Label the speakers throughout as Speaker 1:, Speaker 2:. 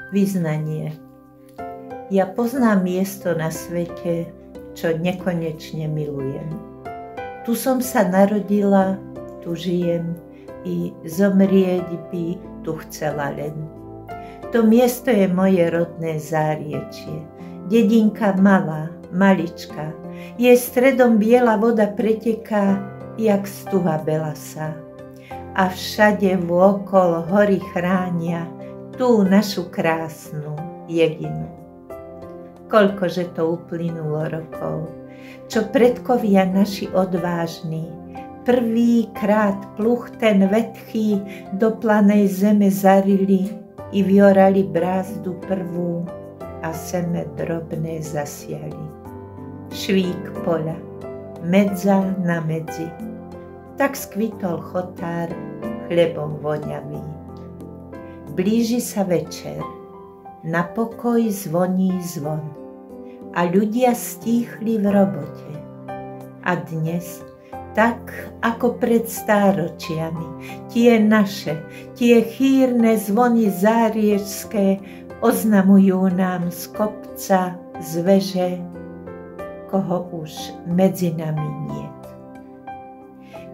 Speaker 1: Vyznanie. Ja poznám miesto na svete, čo nekonečne milujem. Tu som sa narodila, tu žijem i zomrieť by tu chcela len. To miesto je moje rodné Záriečie. Dedinka malá, malička. Jej stredom biela voda preteká, jak stuha belasa. A všade vôkol hory chránia tú našu krásnu jedinu. Koľkože to uplynulo rokov, čo predkovia naši odvážni prvýkrát pluh ten vetchý do planej zeme zarili i vyorali brázdu prvú a seme drobné zasiali. Švík poľa, medza na medzi, tak skvitol chotár chlebom voňavý. Blíži sa večer, na pokoj zvoní zvon a ľudia stíchli v robote. A dnes, tak ako pred stáročiami, tie naše, tie chýrne zvony záriečské oznamujú nám z kopca, z veže, koho už medzi nami niet.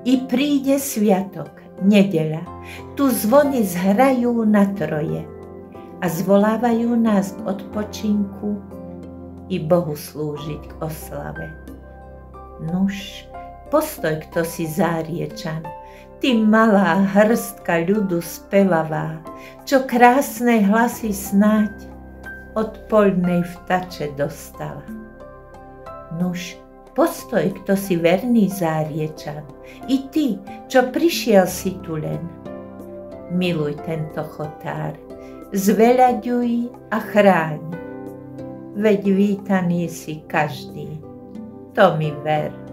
Speaker 1: I príde sviatok, nedeľa, tu zvony zhrajú na troje a zvolávajú nás k odpočinku i Bohu slúžiť k oslave. Nuž, postoj, kto si Záriečan, ty malá hrstka ľudu spevavá, čo krásne hlasy snáď od poľnej vtače dostala. Nuž, postoj, kto si verný Záriečan, i ty, čo prišiel si tu len. Miluj tento chotár, zveľaďuj a chráň, veď vítaný si každý, to mi ver.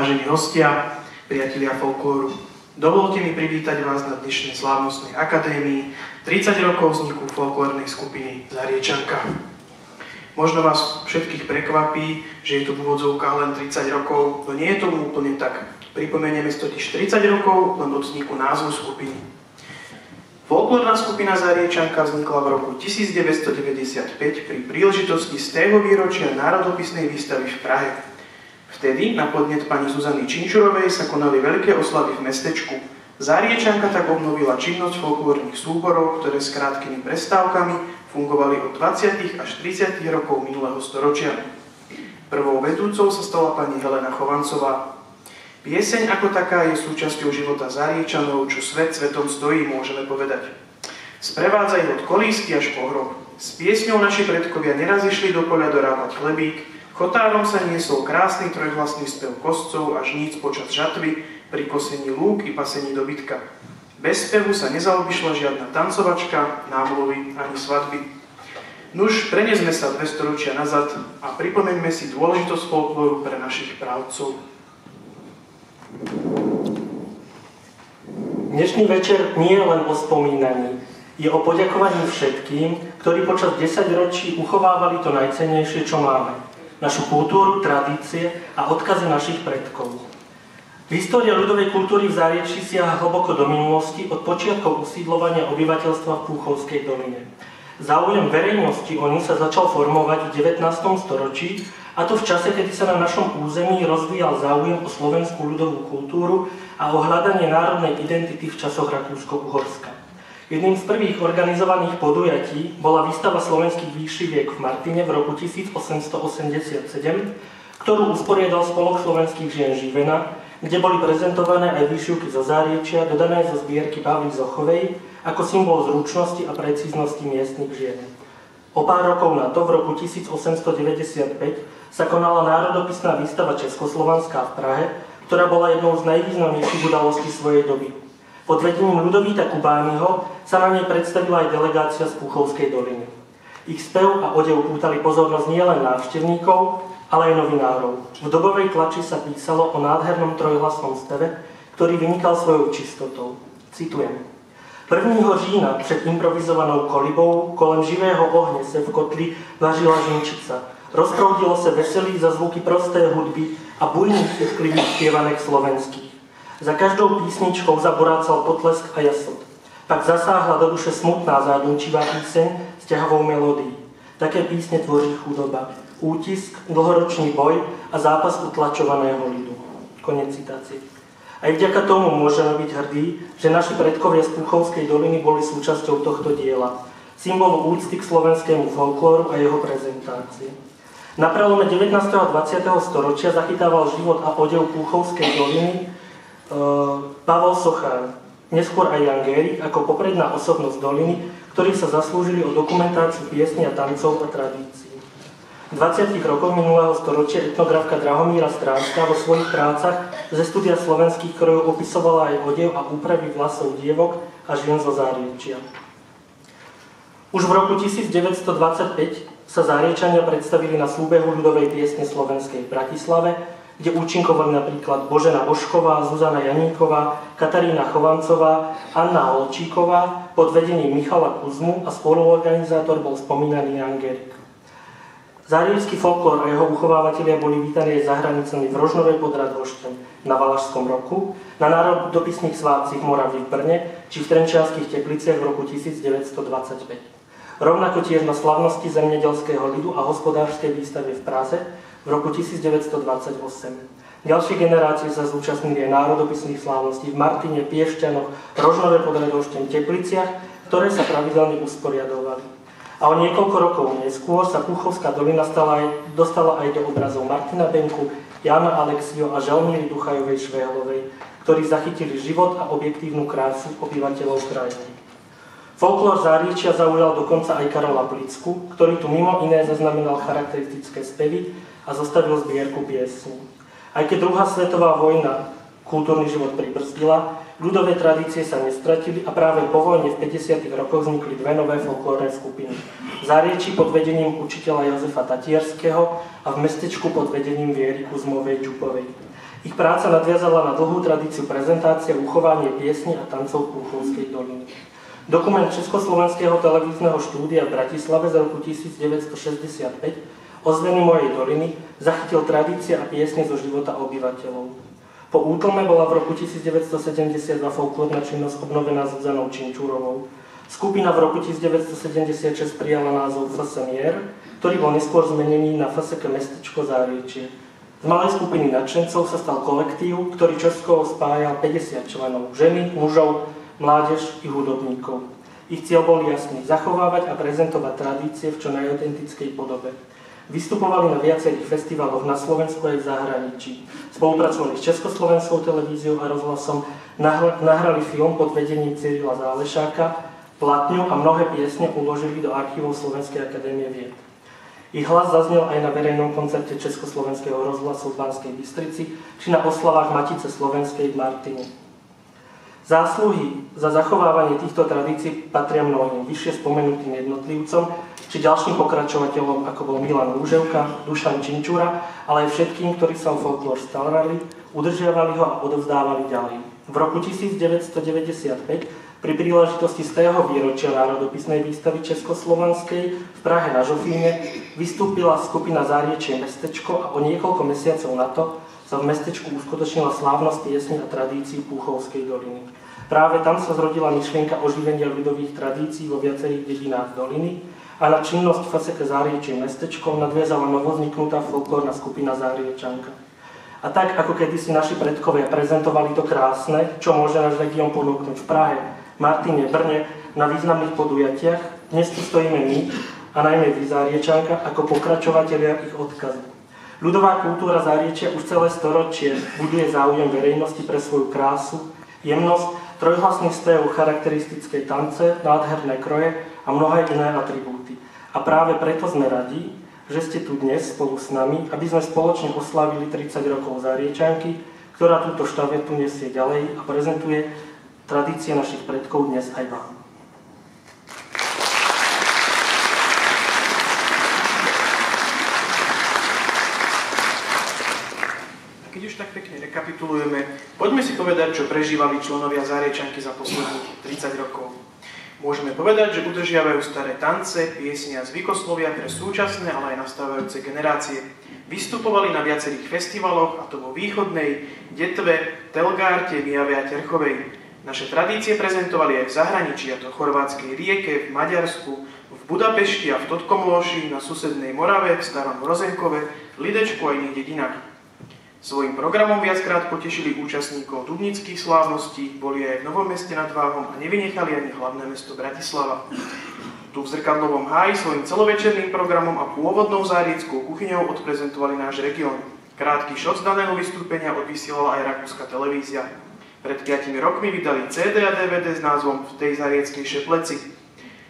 Speaker 2: vážení hostia, priatelia folklóru. Dovolte mi privítať vás na dnešnej slávnostnej akadémii 30 rokov vzniku folklórnej skupiny Zariečanka. Možno vás všetkých prekvapí, že je to v úvodzovkách len 30 rokov, no nie je tomu úplne tak. Pripomenieme si totiž 30 rokov len od vzniku názvu skupiny. Folklórna skupina Zariečanka vznikla v roku 1995 pri príležitosti z tého výročia národopisnej výstavy v Prahe. Vtedy na podnet pani Zuzany Činčurovej sa konali veľké oslavy v mestečku. Zariečanka tak obnovila činnosť folklórnych súborov, ktoré s krátkými prestávkami fungovali od 20. až 30. rokov minulého storočia. Prvou vedúcou sa stala pani Helena Chovancová. Pieseň ako taká je súčasťou života Zariečanov, čo svet svetom stojí, môžeme povedať. Sprevádza ich od kolísky až po hrob. S piesňou naši predkovia neraz išli do poľa dorábať chlebík, chotárom sa niesol krásny trojhlasný spev koscov a žníc počas žatvy, pri kosení lúk i pasení dobytka. Bez spevu sa nezaobišla žiadna tancovačka, námluvy ani svadby. Nuž, prenesme sa 2 storočia nazad a pripomeňme si dôležitosť folklóru pre našich právcov.
Speaker 3: Dnešný večer nie je len o spomínaní. Je o poďakovaní všetkým, ktorí počas 10 ročí uchovávali to najcennejšie, čo máme. Našu kultúru, tradície a odkazy našich predkov. História ľudovej kultúry v Zariečí siaha hlboko do minulosti od počiatkov usídľovania obyvateľstva v Púchovskej doline. Záujem verejnosti o ňu sa začal formovať v 19. storočí, a to v čase, kedy sa na našom území rozvíjal záujem o slovenskú ľudovú kultúru a o hľadanie národnej identity v časoch Rakúsko-Uhorska. Jedným z prvých organizovaných podujatí bola výstava slovenských výšiviek v Martine v roku 1887, ktorú usporiadal Spolok slovenských žien Živena, kde boli prezentované aj výšivky zo Záriečia, dodané zo zbierky Pavly Zochovej, ako symbol zručnosti a precíznosti miestnych žien. O pár rokov na to, v roku 1895, sa konala národopisná výstava Československá v Prahe, ktorá bola jednou z najvýznamnejších udalostí svojej doby. Pod vedením Ľudovíta Kubányho sa na nej predstavila aj delegácia z Púchovskej doliny. Ich spev a odev pútali pozornosť nielen návštevníkov, ale aj novinárov. V dobovej tlači sa písalo o nádhernom trojhlasnom speve, ktorý vynikal svojou čistotou. Citujem. 1. října před improvizovanou kolibou kolem živého ohně se v kotli vařila žinčica. Rozproudilo se veselí za zvuky prosté hudby a bujných chytklivých zpěvanek slovenských. Za každou písničkou zaborácal potlesk a jasot. Pak zasáhla do duše smutná zádumčivá píseň s ťahavou melódií. Také písne tvoří chudoba, útisk, dlhoročný boj a zápas utlačovaného lidu. Koniec citácie. Aj vďaka tomu môžeme byť hrdí, že naši predkovia z Púchovskej doliny boli súčasťou tohto diela, symbolu úcty k slovenskému folklóru a jeho prezentácie. Na prelome 19. a 20. storočia zachytával život a odev Púchovskej doliny Pavol Sochár, neskôr aj Jan Gérik, ako popredná osobnosť doliny, ktorí sa zaslúžili o dokumentáciu piesní a tancov a tradícií. V 20. rokoch minulého storočia etnografka Drahomíra Strážka vo svojich prácach ze studia slovenských krojov opisovala aj odev a úpravy vlasov dievok a žien zo Záriečia. Už v roku 1925 sa Záriečania predstavili na súbehu ľudovej piesne slovenskej v Bratislave, kde účinkovali napríklad Božena Božková, Zuzana Janíková, Katarína Chovancová, Anna Olčíková pod vedením Michala Kuzmu a spoluorganizátor bol spomínaný Jan Gérik. Záriečský folklór a jeho uchovávatelia boli vítaní za hranicami v Rožnovej pod Radhošťom, na Valašskom roku, na národopisných svátcich Moravy v Brne či v Trenčianskych Tepliciach v roku 1925. Rovnako tiež na slavnosti zemedelského ľudu a hospodárskej výstave v Praze v roku 1928. Ďalšie generácie sa zúčastnili aj národopisných slávností v Martine, Piešťanoch, Rožnove pod Radhošťom, Tepliciach, ktoré sa pravidelne usporiadovali. A o niekoľko rokov neskôr sa Púchovská dolina dostala aj do obrazov Martina Benku, Jana Alexio a Želmíry Duchajovej Švéhlovej, ktorí zachytili život a objektívnu krásu obyvateľov krajiny. Folklór Záriečia zaujal dokonca aj Karola Blicku, ktorý tu mimo iné zaznamenal charakteristické spevy a zostavil zbierku piesní. Aj keď druhá svetová vojna kultúrny život pribrzdila, ľudové tradície sa nestratili a práve po vojne v 50. rokoch vznikli dve nové folklórne skupiny. V Záriečí pod vedením učiteľa Jozefa Tatierského a v mestečku pod vedením Viery Kuzmovej Čupovej. Ich práca nadviazala na dlhú tradíciu prezentácie, uchovanie piesní a tancov Púchovskej doliny. Dokument Československého televízneho štúdia v Bratislave z roku 1965 Ozveny mojej doliny zachytil tradície a piesne zo života obyvateľov. Po útlme bola v roku 1972 folklórna činnosť obnovená Zuzanou Činčurovou. Skupina v roku 1976 prijala názov FSMIR, ktorý bol neskôr zmenený na FSK Mestečko Záriečie. Z malej skupiny nadšencov sa stal kolektív, ktorý čoskoro spájal 50 členov, ženy, mužov, mládež i hudobníkov. Ich cieľ bol jasný, zachovávať a prezentovať tradície v čo najautentickej podobe. Vystupovali na viacerých festivaloch na Slovensku aj v zahraničí. Spolupracovali s Československou televíziou a rozhlasom, nahrali film pod vedením Cyrila Zálešáka, platňu a mnohé piesne uložili do archívov Slovenskej akadémie vied. Ich hlas zaznel aj na verejnom koncerte Československého rozhlasu v Banskej Bystrici či na oslavách Matice Slovenskej v Martine. Zásluhy za zachovávanie týchto tradícií patria mnohým vyššie spomenutým jednotlivcom či ďalším pokračovateľom, ako bol Milan Rúževka, Dušan Činčura, ale aj všetkým, ktorí sa o folklór starali, udržiavali ho a odovzdávali ďalej. V roku 1995 pri príležitosti 100. výročia národopisnej výstavy Československej v Prahe na Žofíne vystúpila skupina Záriečie Mestečko a o niekoľko mesiacov na to sa v mestečku uskutočnila slávnosť piesní a tradícií Púchovskej doliny. Práve tam sa zrodila myšlienka oživenia ľudových tradícií vo viacerých dedinách doliny a na činnosť FSK Záriečie Mestečko nadviazala novozniknutá folklórna skupina Záriečanka. A tak, ako kedysi naši predkovia prezentovali to krásne, čo môže náš región ponúknuť v Prahe, Martine, Brne, na významných podujatiach, dnes tu stojíme my, a najmä vy Záriečanka, ako pokračovatelia ich odkazu. Ľudová kultúra Záriečia už celé storočie buduje záujem verejnosti pre svoju krásu, jemnosť, trojhlasný spev, charakteristické tance, nádherné kroje a mnohé iné atribúty. A práve preto sme radi, že ste tu dnes spolu s nami, aby sme spoločne oslávili 30 rokov Záriečanky, ktorá túto štafetu nesie ďalej a prezentuje tradície našich predkov dnes aj vám.
Speaker 2: Keď už tak pekne rekapitulujeme, poďme si povedať, čo prežívali členovia Záriečanky za posledných 30 rokov. Môžeme povedať, že udržiavajú staré tance, piesne a zvykoslovia pre súčasné, ale aj nastávajúce generácie. Vystupovali na viacerých festivaloch, a to vo Východnej, Detve, Telgárte, Mijave a Terchovej. Naše tradície prezentovali aj v zahraničí, a to v chorvátskej Rijeke, v Maďarsku, v Budapešti a v Totkomloši, na susednej Morave, v Starom Rozenkove, Lidečku a iných dedinách. Svojím programom viackrát potešili účastníkov dubnických slávností, boli aj v Novom Meste nad Váhom a nevynechali ani hlavné mesto Bratislava. Tu v Zrkadlovom háji svojím celovečerným programom a pôvodnou zárieckou kuchyňou odprezentovali náš región. Krátky šot z daného vystúpenia odvysielala aj rakúska televízia. Pred 5 rokmi vydali CD a DVD s názvom V tej zarieckej šepleci.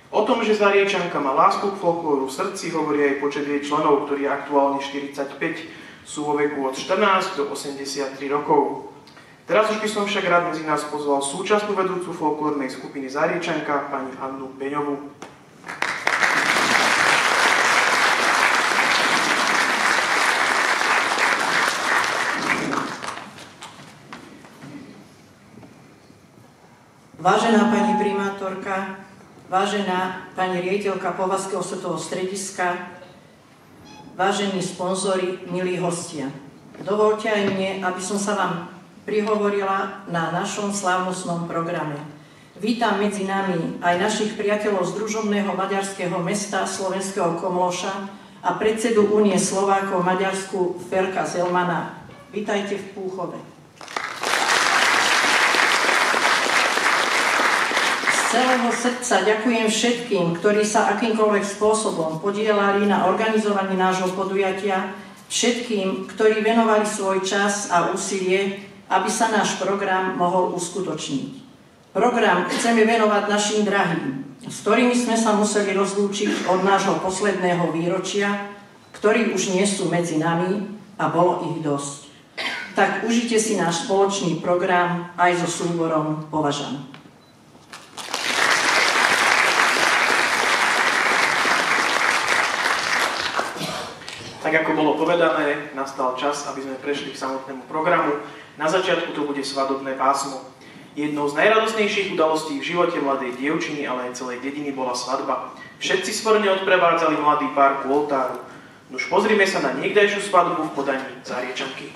Speaker 2: O tom, že Záriečanka má lásku k folklóru v srdci, hovorí aj počet jej členov, ktorý je aktuálne 45. Sú vo veku od 14 do 83 rokov. Teraz už by som však rád medzi nás pozval súčasnú vedúcu folklórnej skupiny Záriečanka, pani Annu Beňovú.
Speaker 4: Vážená pani primátorka, vážená pani riaditeľka Povazského osvetového strediska, vážení sponzori, milí hostia. Dovoľte aj mne, aby som sa vám prihovorila na našom slávnostnom programe. Vítam medzi nami aj našich priateľov z družobného maďarského mesta Slovenského Komloša a predsedu Únie Slovákov v Maďarsku Ferka Zelmana. Vítajte v Púchove. Z celého srdca ďakujem všetkým, ktorí sa akýmkoľvek spôsobom podielali na organizovaní nášho podujatia, všetkým, ktorí venovali svoj čas a úsilie, aby sa náš program mohol uskutočniť. Program chceme venovať našim drahým, s ktorými sme sa museli rozlúčiť od nášho posledného výročia, ktorí už nie sú medzi nami a bolo ich dosť. Tak užite si náš spoločný program aj so súborom Považan.
Speaker 2: Tak ako bolo povedané, nastal čas, aby sme prešli k samotnému programu. Na začiatku to bude svadobné pásmo. Jednou z najradosnejších udalostí v živote mladej dievčiny, ale aj celej dediny bola svadba. Všetci svorne odprevádzali mladý pár ku oltáru. Nuž pozrime sa na niekdajšiu svadbu v podaní Zariečanky.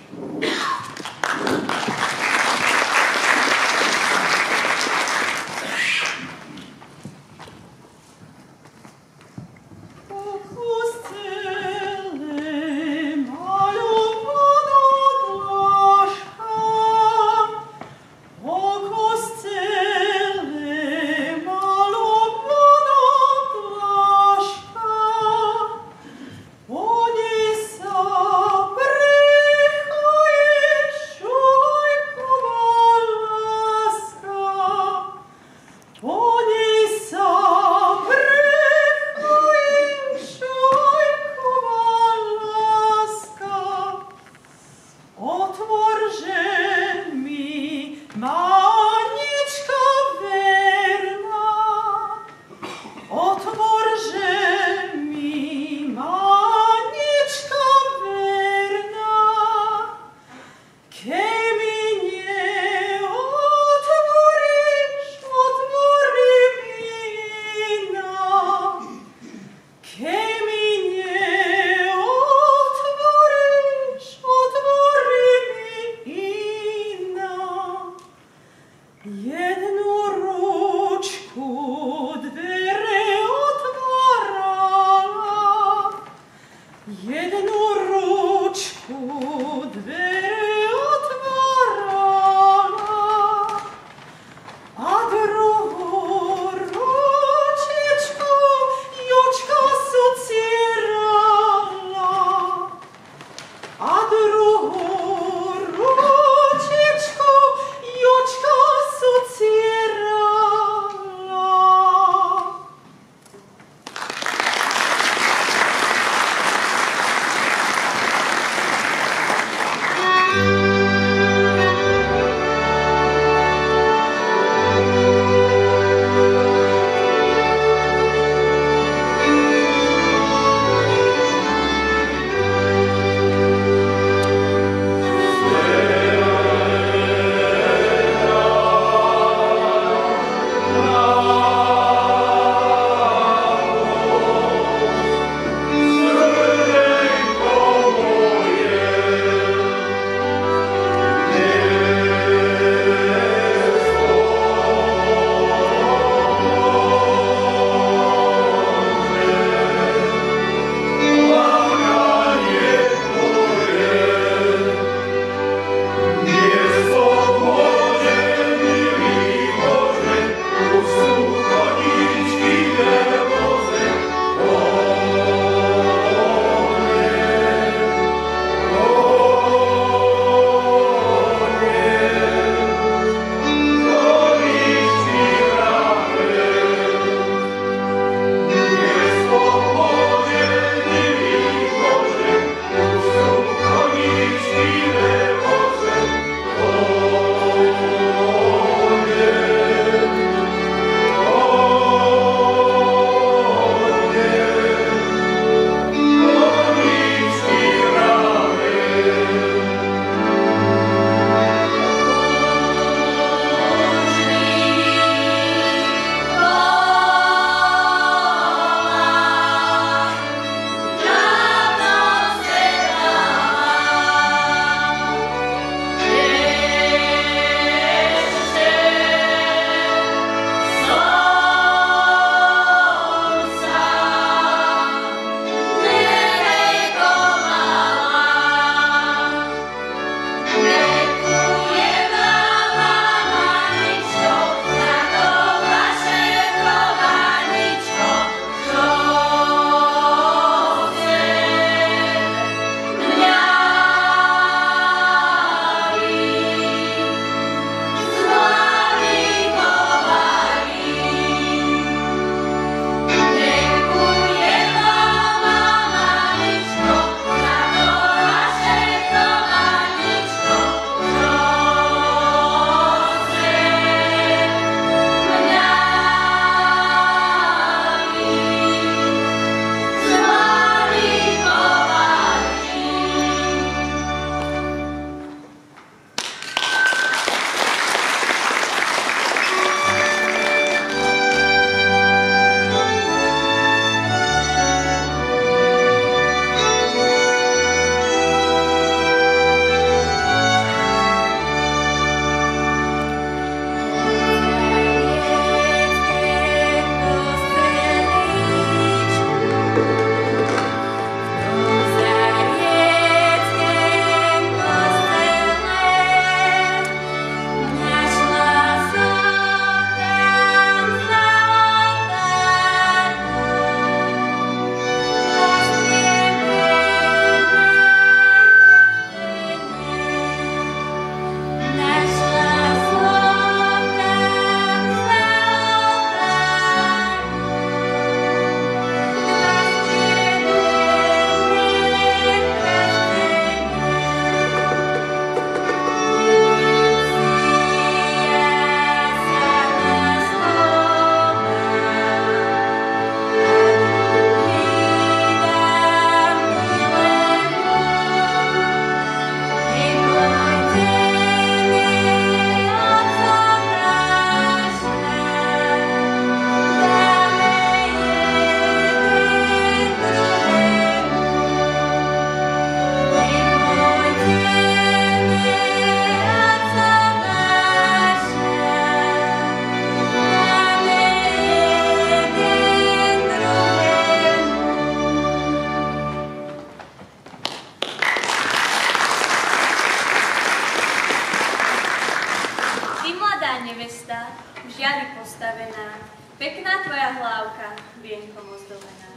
Speaker 5: postavená, pekná tvoja hlávka, vienkom ozdobená.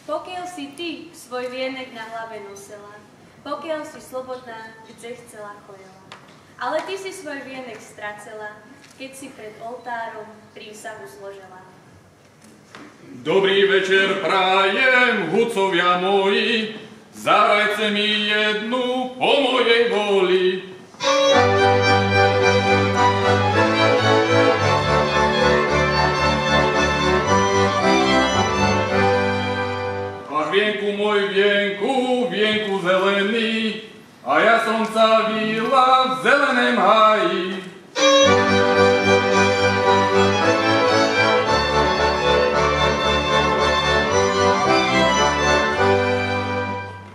Speaker 5: Pokiaľ si ty svoj vienek na hlave nosela, pokiaľ si slobodná, kde chcela chojela. Ale ty si svoj vienek stracela, keď si pred oltárom prísahu zložila.
Speaker 6: Dobrý večer prajem, hudcovia moji, zahrajte mi jednu po mojej voli. Ach, vienku môj, vienku zelený, a ja som sa vila v zelenem háji.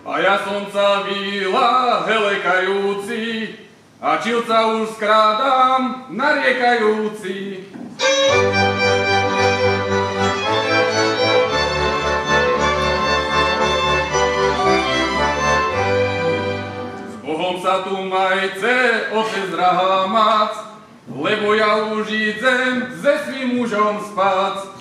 Speaker 6: A ja som sa vila helekajúci, a čilca už skrádam nariekajúci. S Bohom sa tu majce, otec drahá mac, lebo ja už idem se svým mužom spať.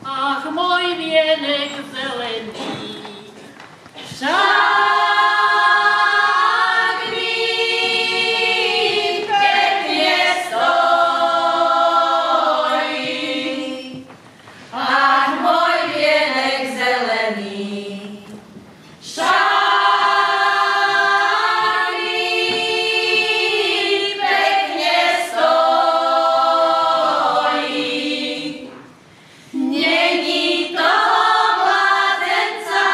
Speaker 7: Ach, môj vienek zelený, však mi pekne stojí. Ach, môj vienek zelený, však mi pekne stojí. Není toho mladenca,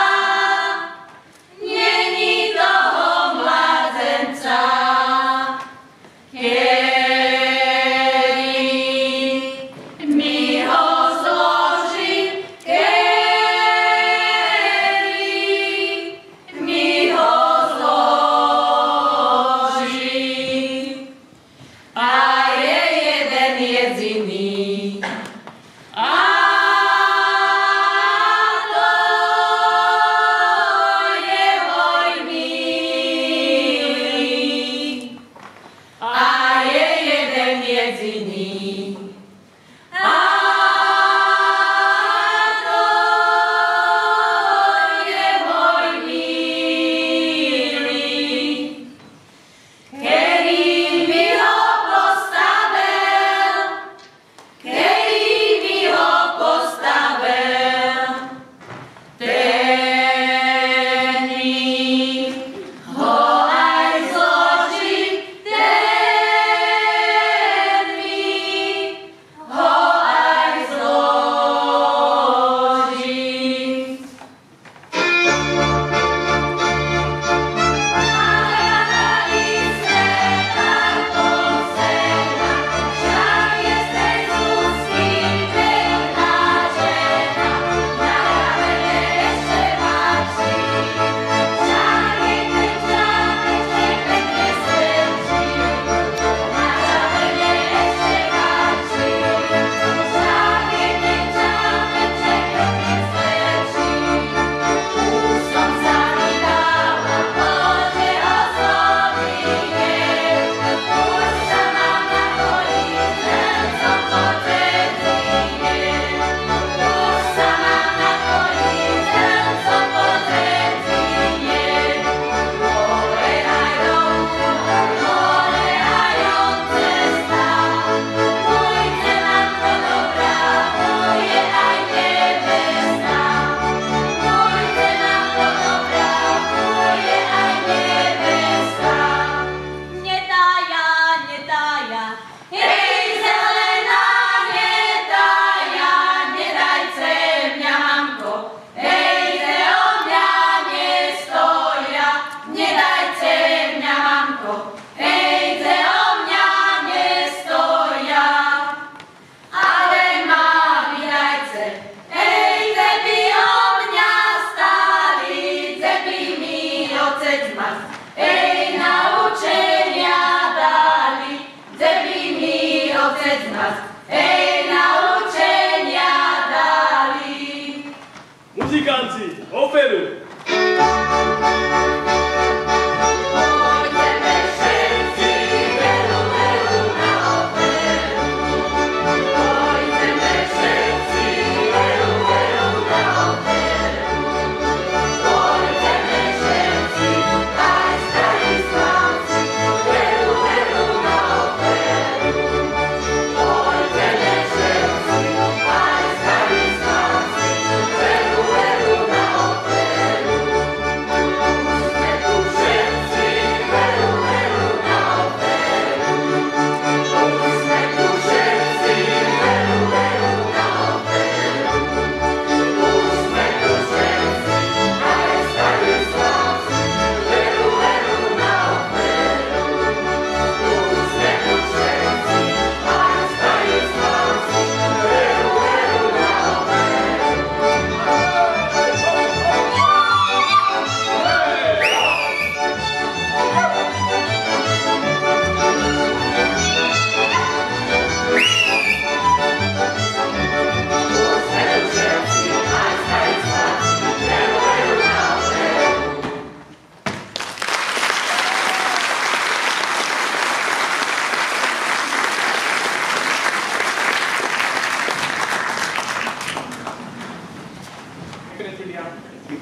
Speaker 6: operu.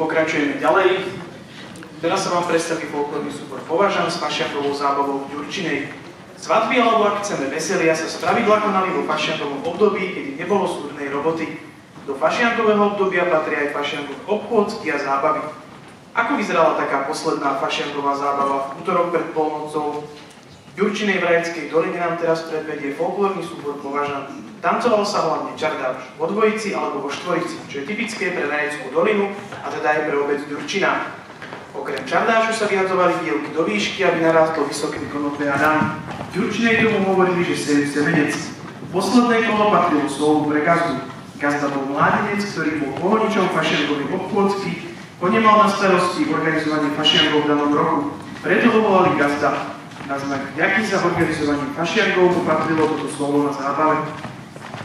Speaker 2: Pokračujeme ďalej. Teraz sa vám predstaví folklórny súbor Považan s fašiankovou zábavou v Ďurčinej. Svadby alebo ak chceme veselia sa spravidla konali vo fašiankovom období, kedy nebolo súdnej roboty. Do fašiankového obdobia patria aj fašiankové obchôdzky a zábavy. Ako vyzerala taká posledná fašianková zábava v útorok pred polnocou? V Ďurčinej Vrajeckej doline nám teraz predvedie folklórny súbor Považan. Tancoval sa hlavne čardáš vo dvojici alebo vo štvorici, čo je typické pre Vrajeckú dolinu a teda aj pre obec Ďurčina. Okrem čardášu sa vyhadzovali dielky do výšky, aby narástlo vysoké konopné a dám. V Ďurčinej tomu hovorili, že semenec. Posledné kolo patrilo slovu pre gazdu. Gazda bol mládenec, ktorý bol pohoničom fašiankovej obchôdzky, on nemal na starosti organizovanie fašiankov v danom roku. Preto ho volali gazda. Na znak vďaky za organizovanie fašiankov popatrilo toto slovo na zábave.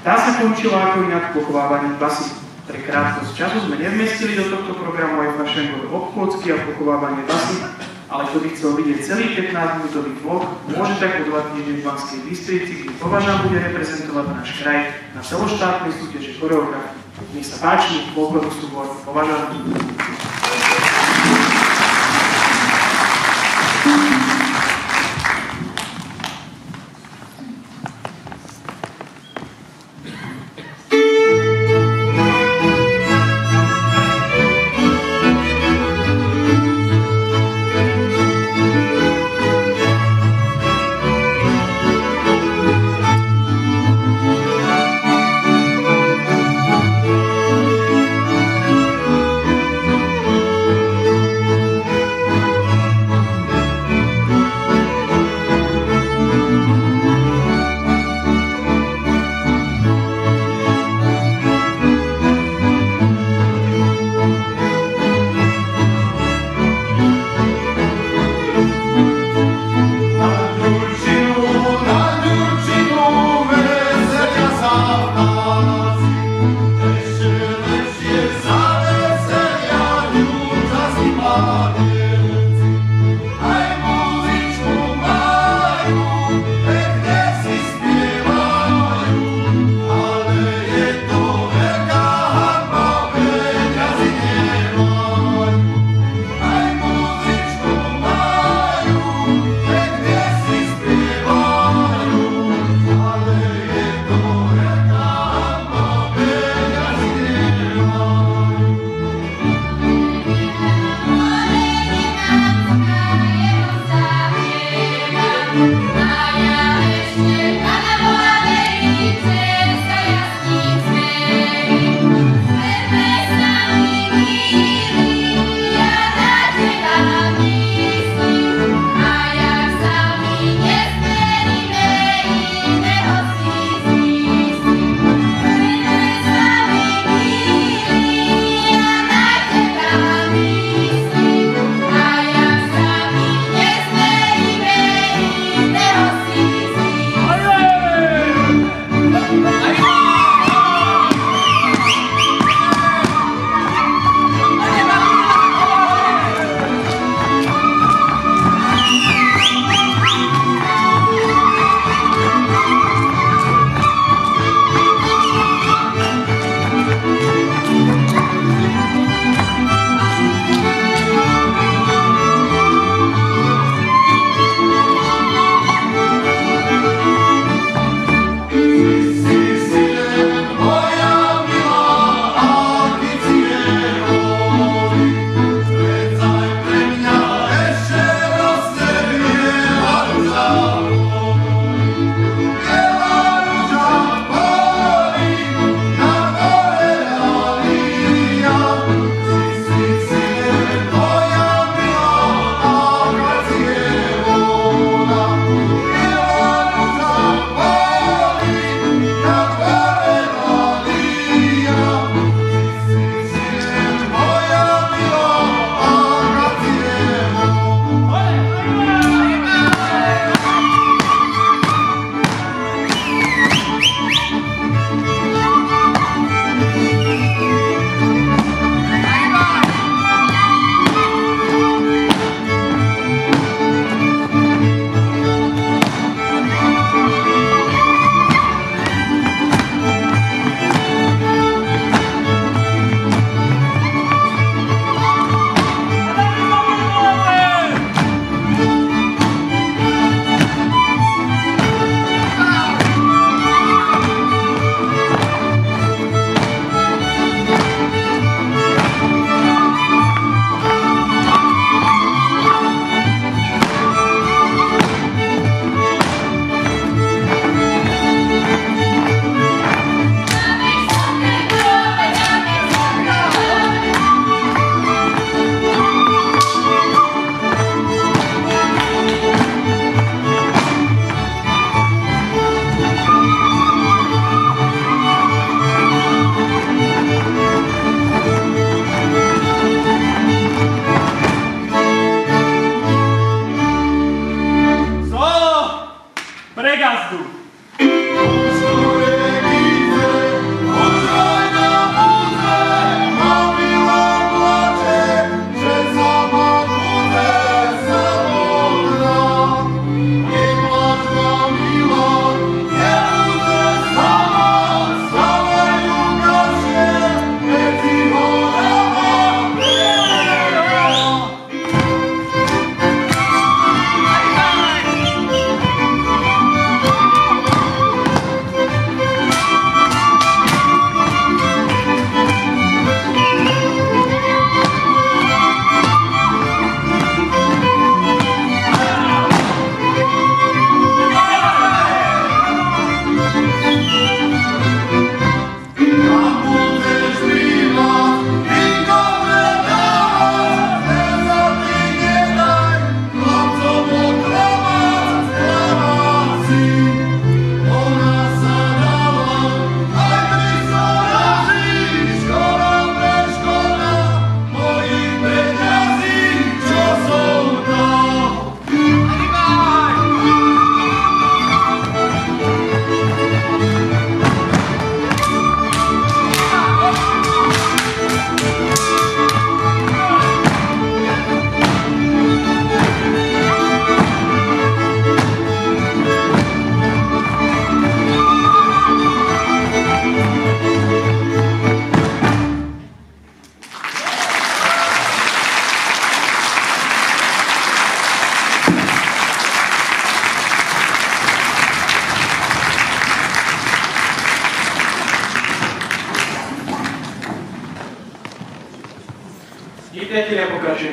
Speaker 2: Tá sa končila ako inak pochovávaním basy. Pre krátkosť času sme nevmestili do tohto programu aj fašiankové obchôdzky a pochovávanie basy, ale kto by chcel vidieť celý 15-minútový vlog, môže tak o 2 týždne v Banskej Bystrici, kde Považan bude reprezentovať náš kraj na celoštátnej súťaži choreografii. Nech sa páči, folklórny súbor Považan.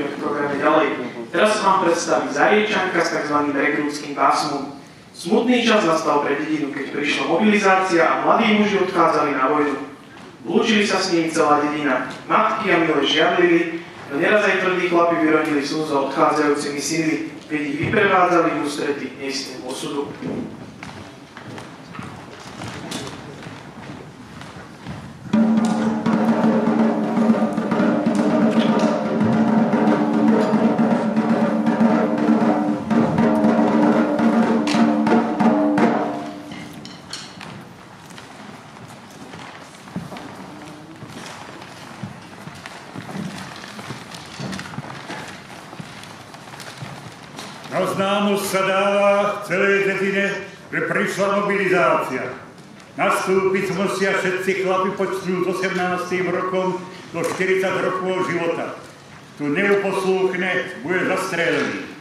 Speaker 2: pokračujeme v programe ďalej. Teraz sa vám predstaví Zariečanka s tzv. Rekrútským pásmom. Smutný čas nastal pre dedinu, keď prišla mobilizácia a mladí muži odchádzali na vojnu. Lúčili sa s ním celá dedina. Matky a milé žiadlili, no neraz aj tvrdí chlapi vyrodili slzu za odchádzajúcimi synmi, keď ich vyprevádzali v ústrety neistnému osudu.
Speaker 8: Na známosť sa dáva v celej dedine, že prišla mobilizácia. Nastúpiť musia všetci chlapi počnú s 18. rokom do 40 rokov života. Tu neuposlúchne, bude zastrelený.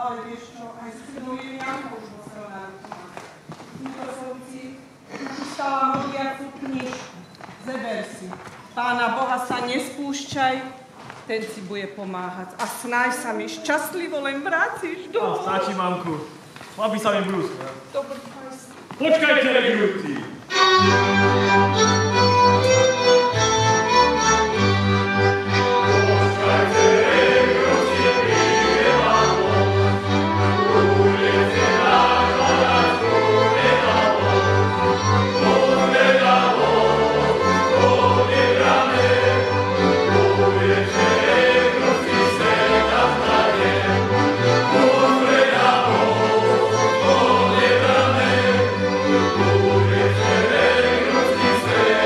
Speaker 9: Ale vieš čo, aj s synom Jankou už musel narodila. Túto som si nachystala modliacu knižku. Zeber si. Pána Boha sa nespúšťaj, ten si bude pomáhať. A snáď sa mi šťastlivo len vráciš domov.
Speaker 10: Stačí, mamku. Chlapi sa mi budú smiať.
Speaker 9: Dobre, aj si.
Speaker 10: Počkajte, regrúci!
Speaker 6: Say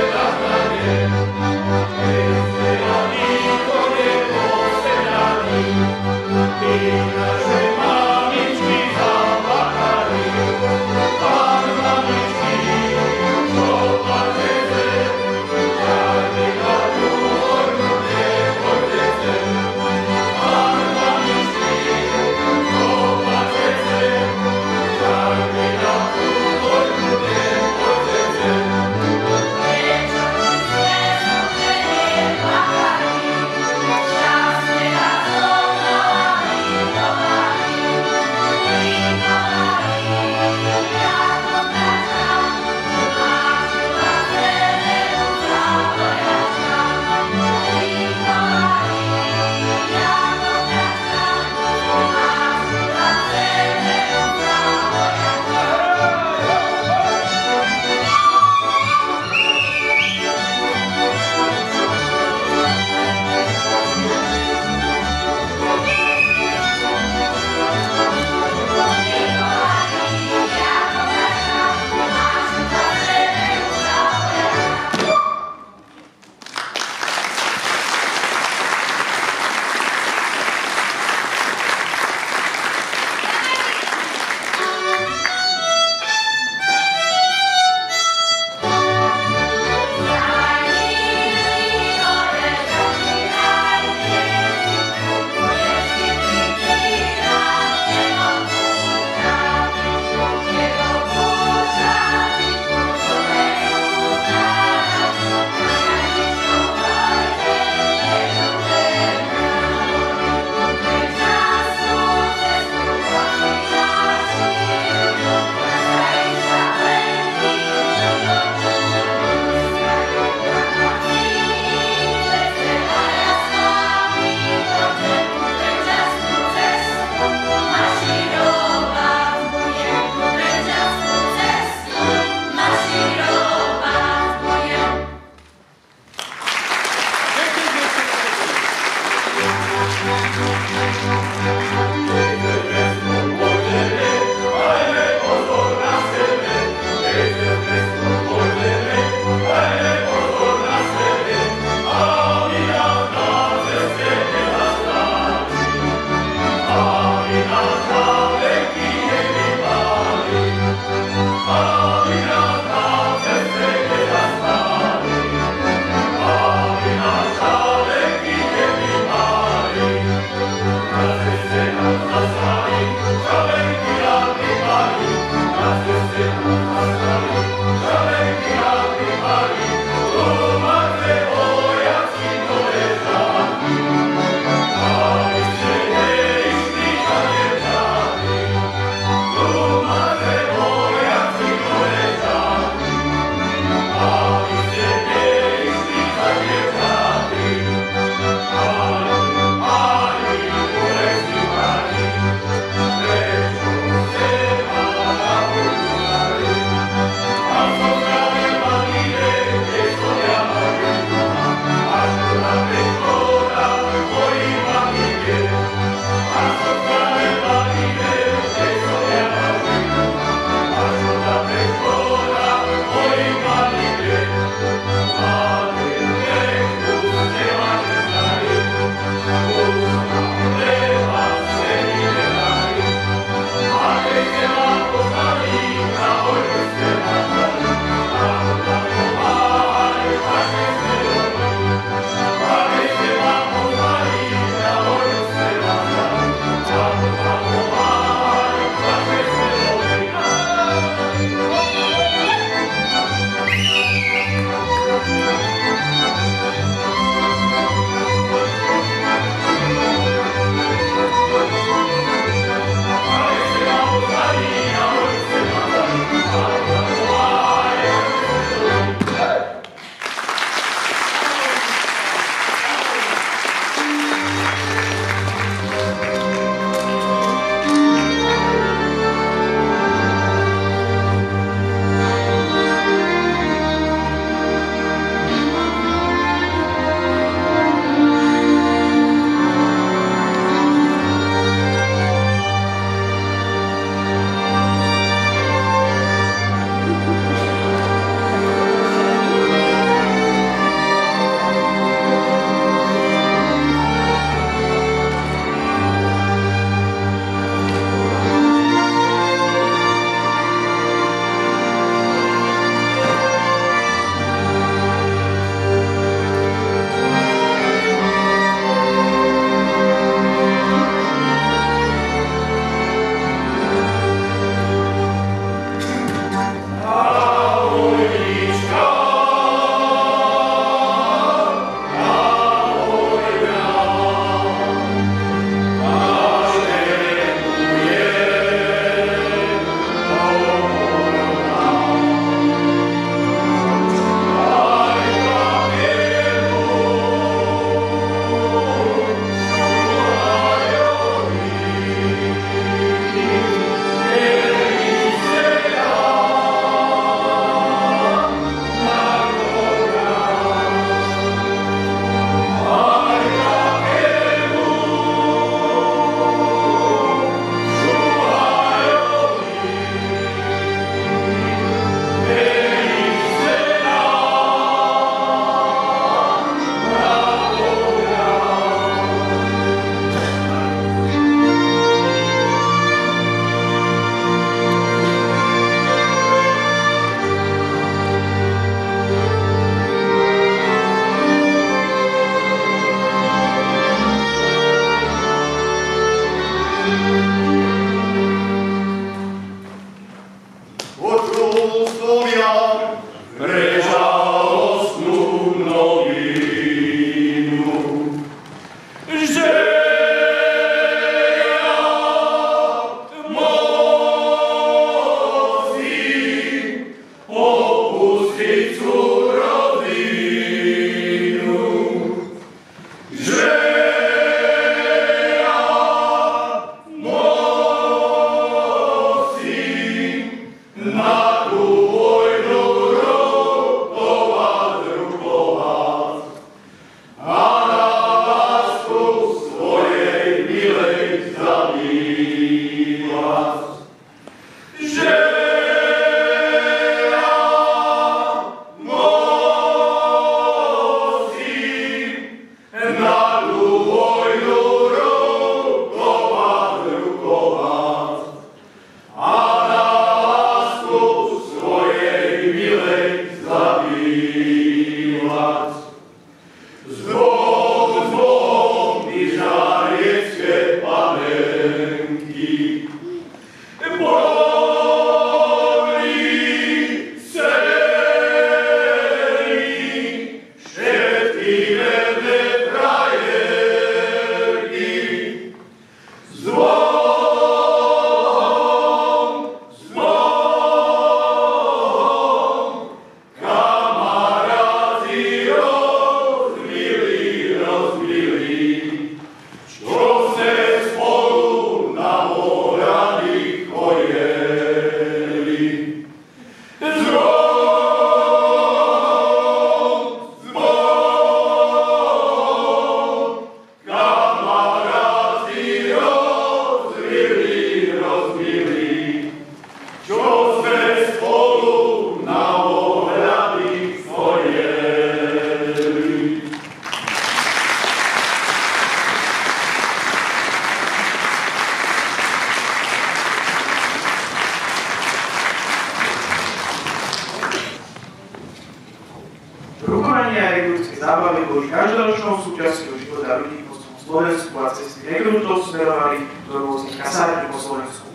Speaker 2: zábavy boli každoročnou súčasťou života ľudí po Slovensku a cesty rekrútov smerovali do rôznych kasární po Slovensku.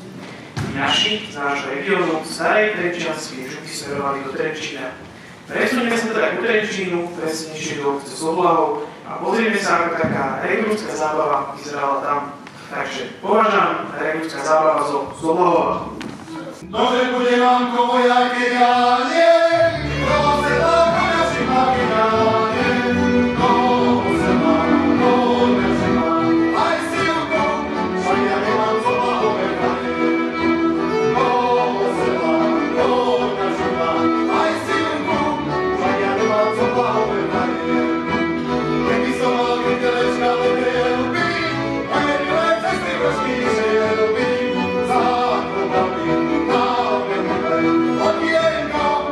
Speaker 2: Naši z nášho regiónu starej trenčianskej župy smerovali do Trenčína. Presunieme sa teda ku Trenčínu, presnejšie do obce Zoblavou a pozrieme sa, ako taká rekrútská zábava vyzerala tam. Takže považám rekrútská zábava zo Zoblavova.
Speaker 11: Nože bude vám kovojaké gáne, kovo se má koňaši magináne, kovo se má koňaši magináne, aj silku, však ja nemám co blahovedanie. Kovo se má koňaši magináne, aj silku, však ja nemám co blahovedanie. Keby som mal kytelečka letel by, a jedile cesty vršky šel by, za chlopami. Okienko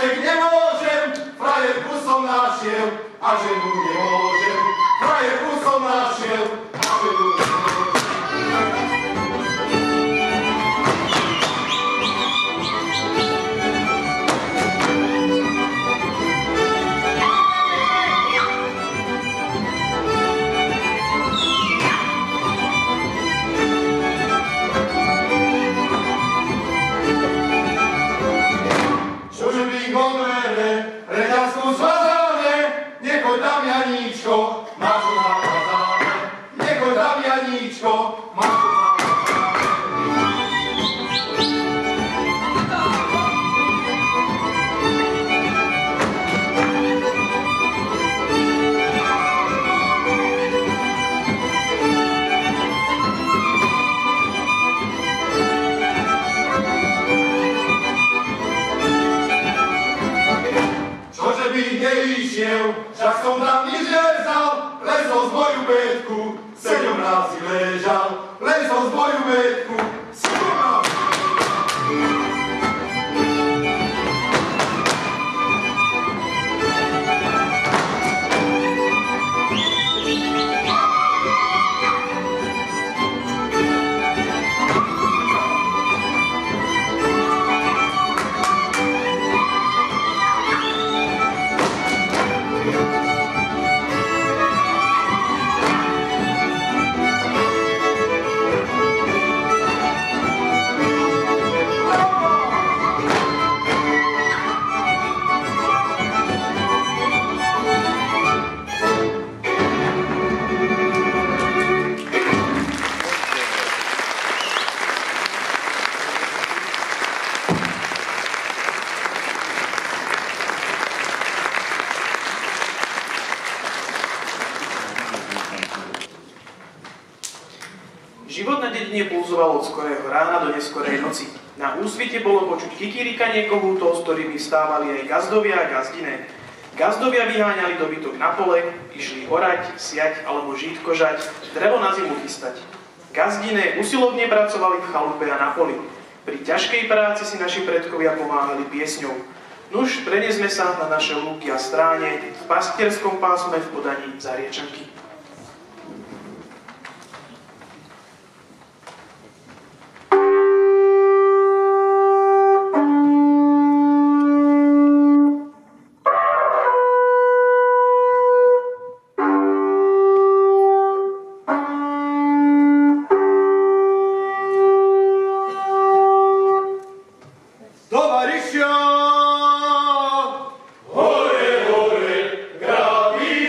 Speaker 11: Chlapček nemôžem, frajerku som našiel, a ženu nemôžem, frajerku som našiel, a ženu nemôžem. Čože by od dvere, reťazku zvazané, nechoď tam Janíčko, máš to zakázané. Nechoď tam Janíčko, máš to zakázané. Čože by neišiel, však som tam nič nezal, lezol z moju bedku, 7 razy ležal, lezol z moju bedku, 7 razy.
Speaker 2: Život na dedine pulzoval od skorého rána do neskorej noci. Na úsvite bolo počuť kikirikanie kohútov, s ktorými vstávali aj gazdovia a gazdine. Gazdovia vyháňali dobytok na pole, išli orať, siať alebo žítko žať, drevo na zimu chystať. Gazdine usilovne pracovali v chalupe a na poli. Pri ťažkej práci si naši predkovia pomáhali piesňou. Nuž, preniesme sa na naše lúky a stráne v pastierskom pásme v podaní Zariečanky.
Speaker 11: Hore, hore, graví!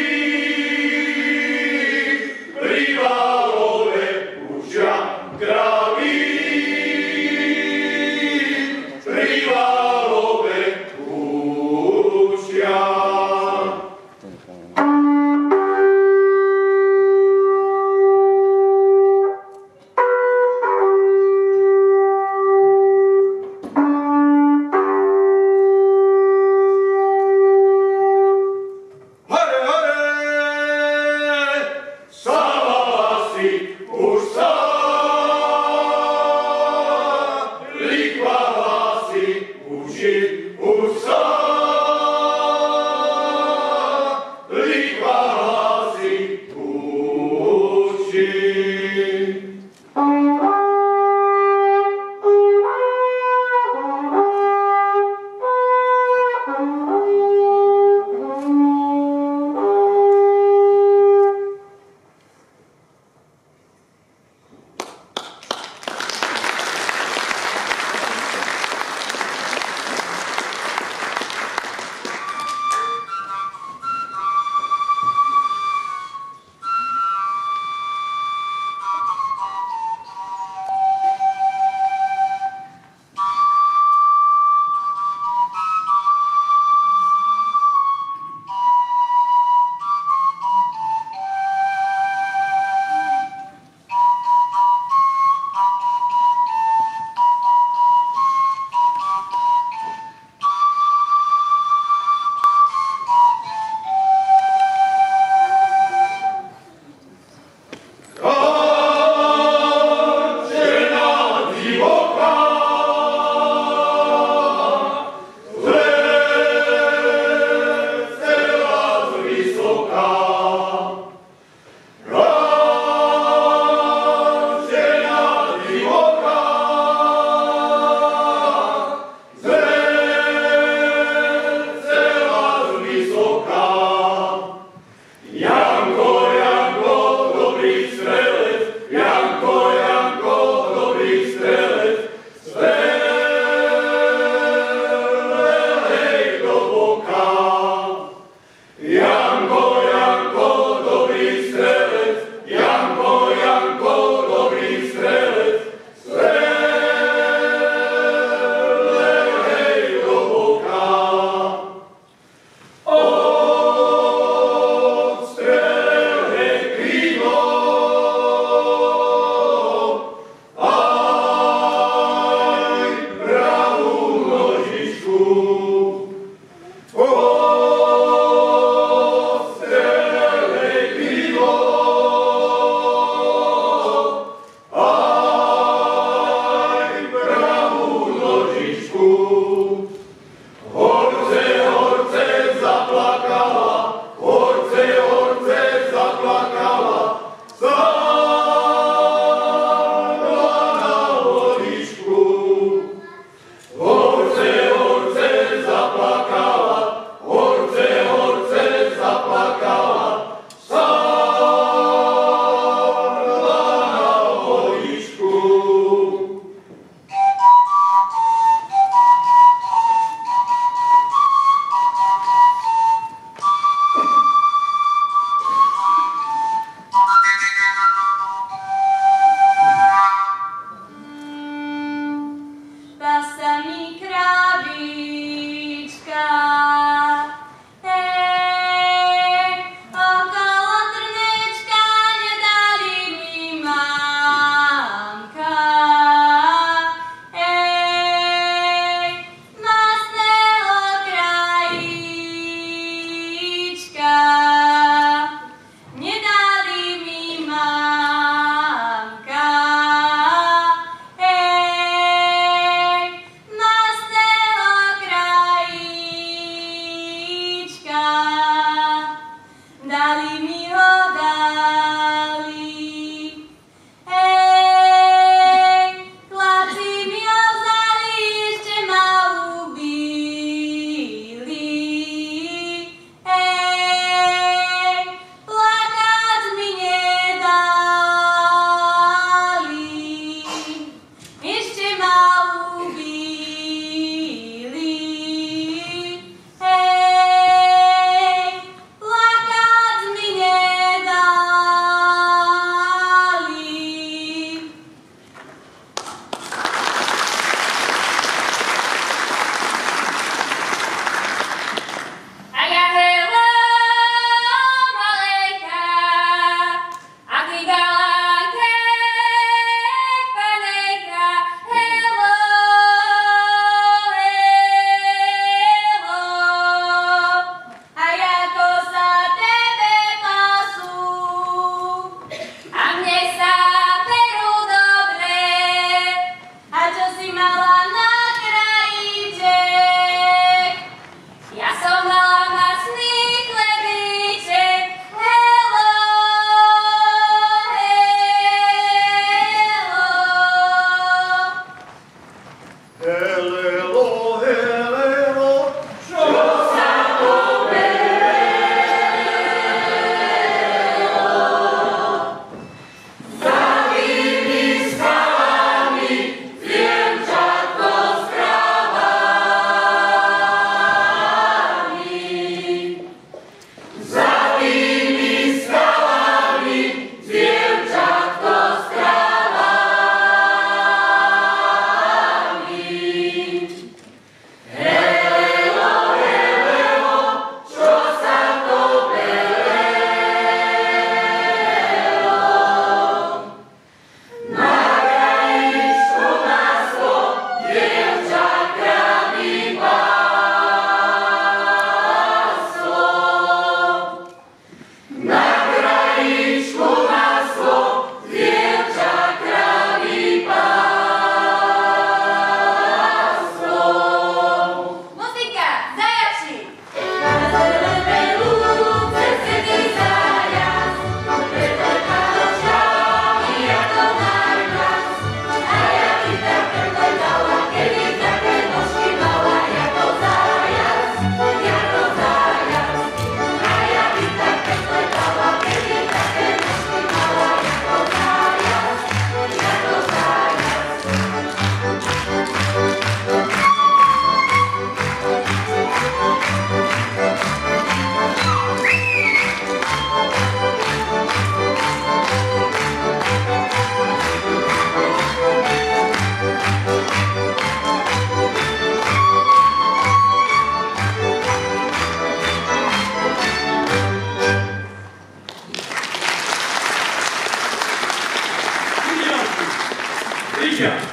Speaker 10: Vyťa!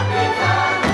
Speaker 7: Thank you.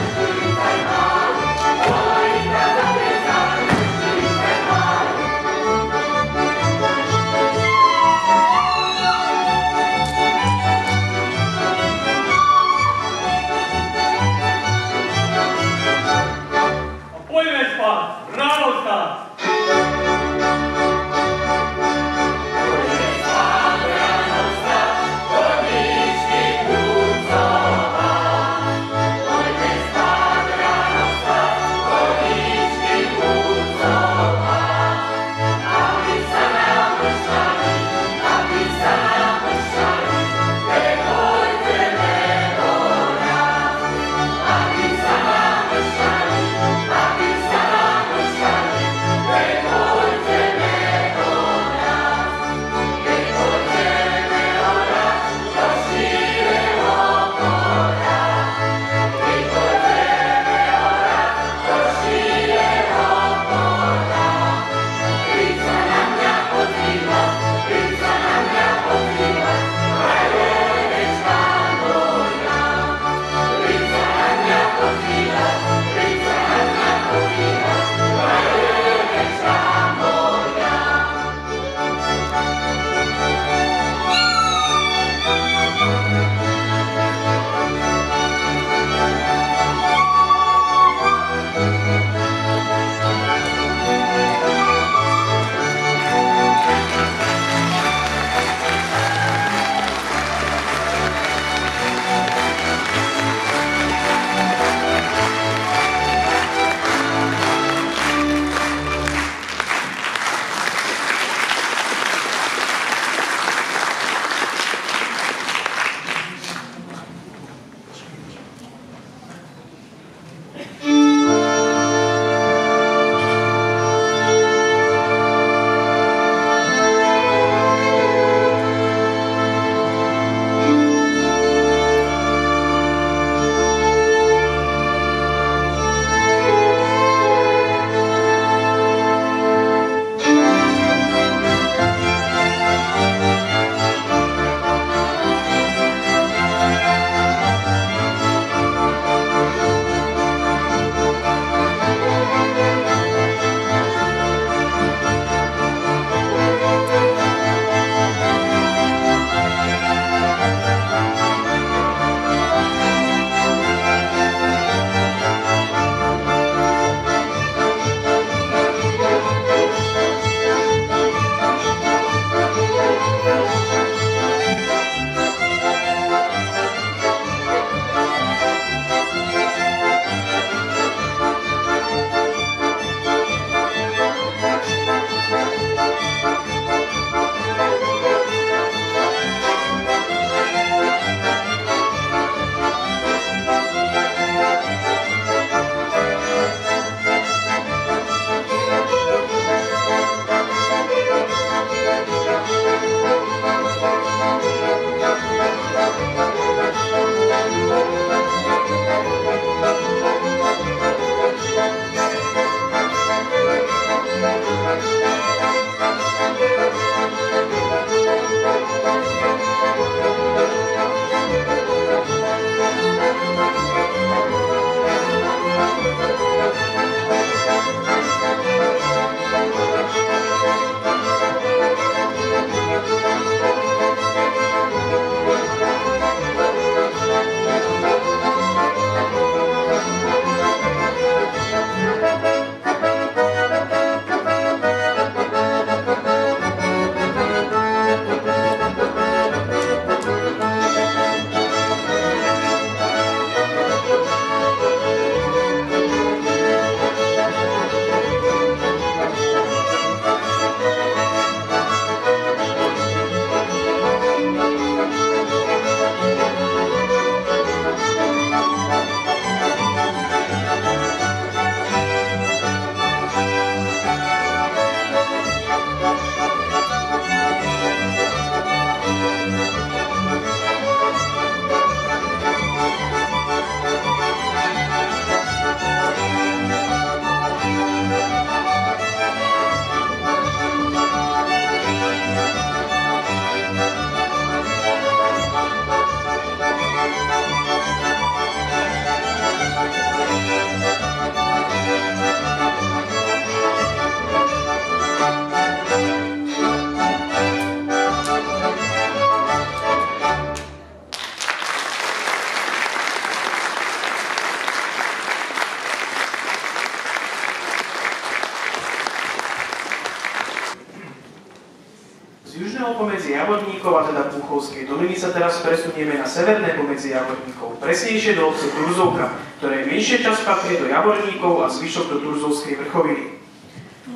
Speaker 2: Začiatok pomedzi Javorníkov a teda Púchovskej doliny sa teraz presunieme na severné pomedzi Javorníkov, presnejšie do obce Turzovka, ktoré menšia časť patrí do Javorníkov a zvyšok do Turzovskej vrchoviny.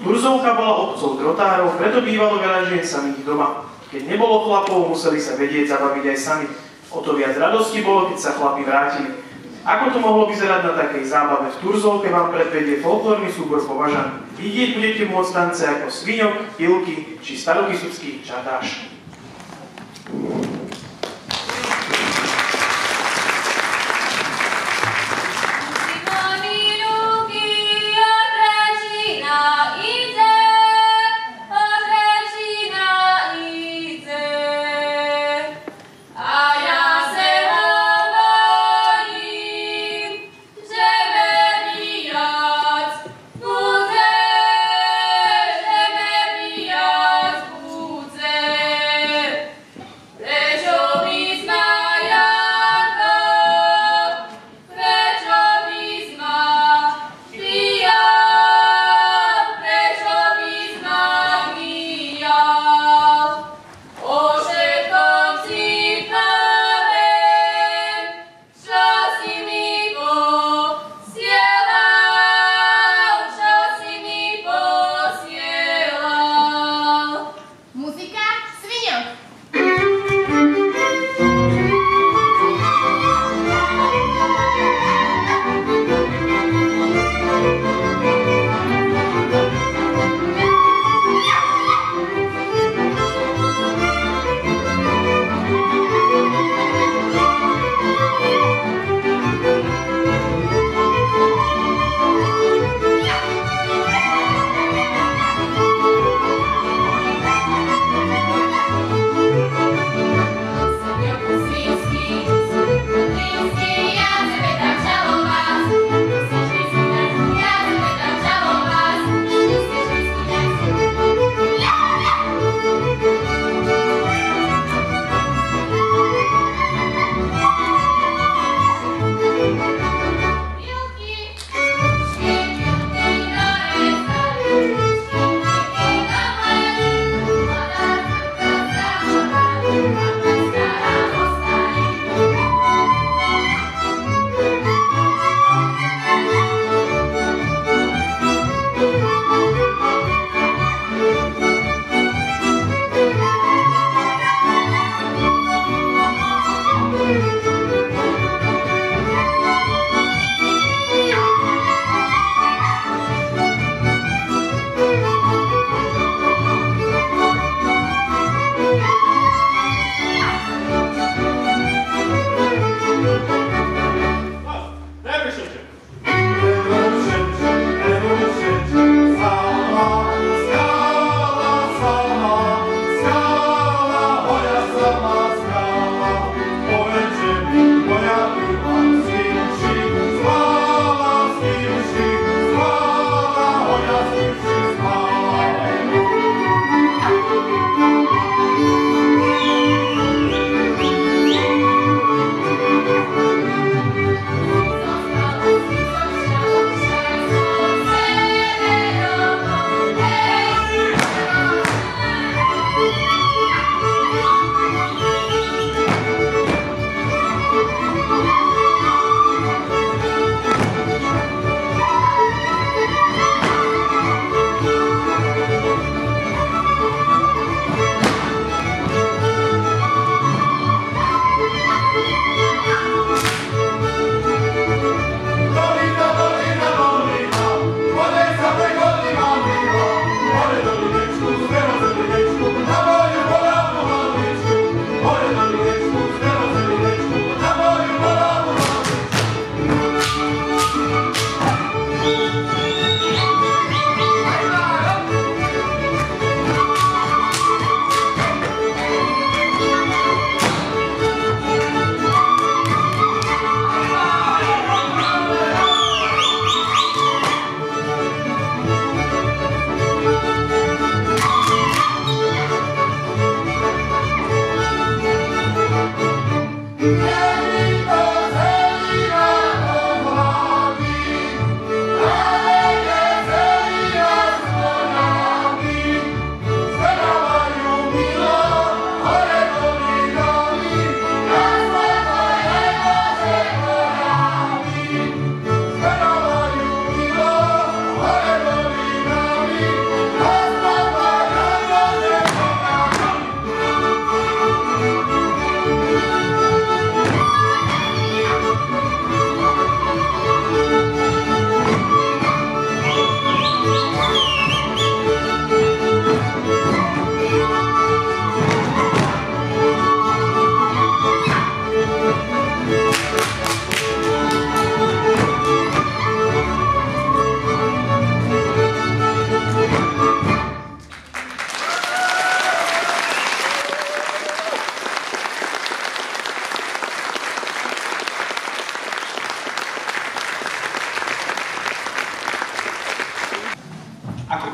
Speaker 2: Turzovka bola obcov drotárov, preto bývalo veľa žien samých doma. Keď nebolo chlapov, museli sa vedieť zabaviť aj sami. O to viac radosti bolo, keď sa chlapi vrátili. Ako to mohlo vyzerať na takej zábave v Turzovke, vám predvedie folklórny súbor Považan. Vidieť budete môcť tance ako Sviňok, Pilky či Starokysubský Čadáš.
Speaker 7: Budze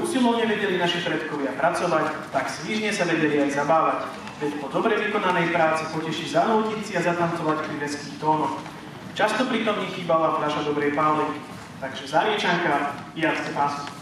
Speaker 2: usilovne vedeli naši predkovia pracovať, tak svižne sa vedeli aj zabávať. Veď po dobre vykonanej práci poteší zanútiť si a zatancovať pri rezkých tónoch. Často pritom nechýbala fľaša dobrej pálenky. Takže Zariečanka, Jacke Pásku.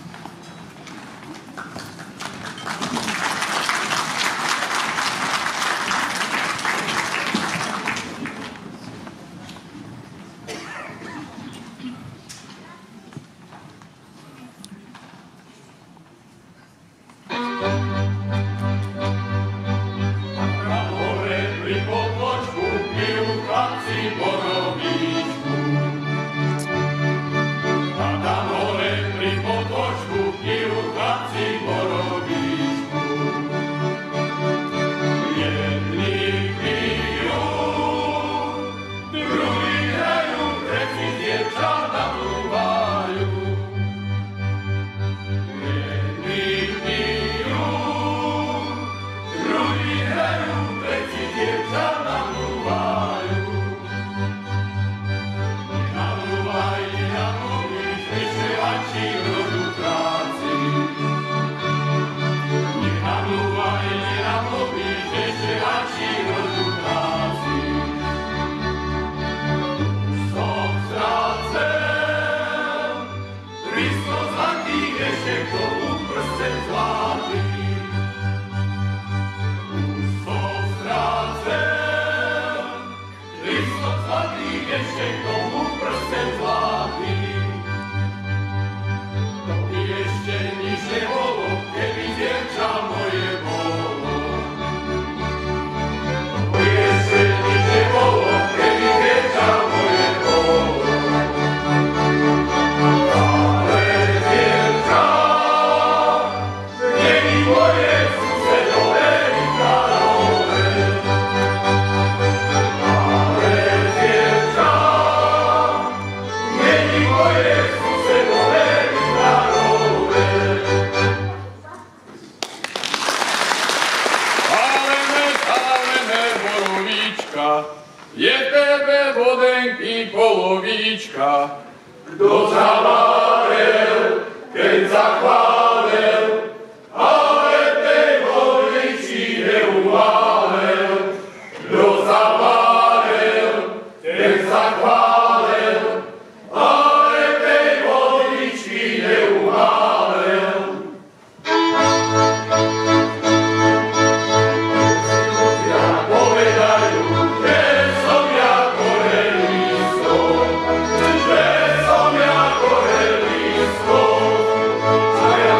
Speaker 11: Ja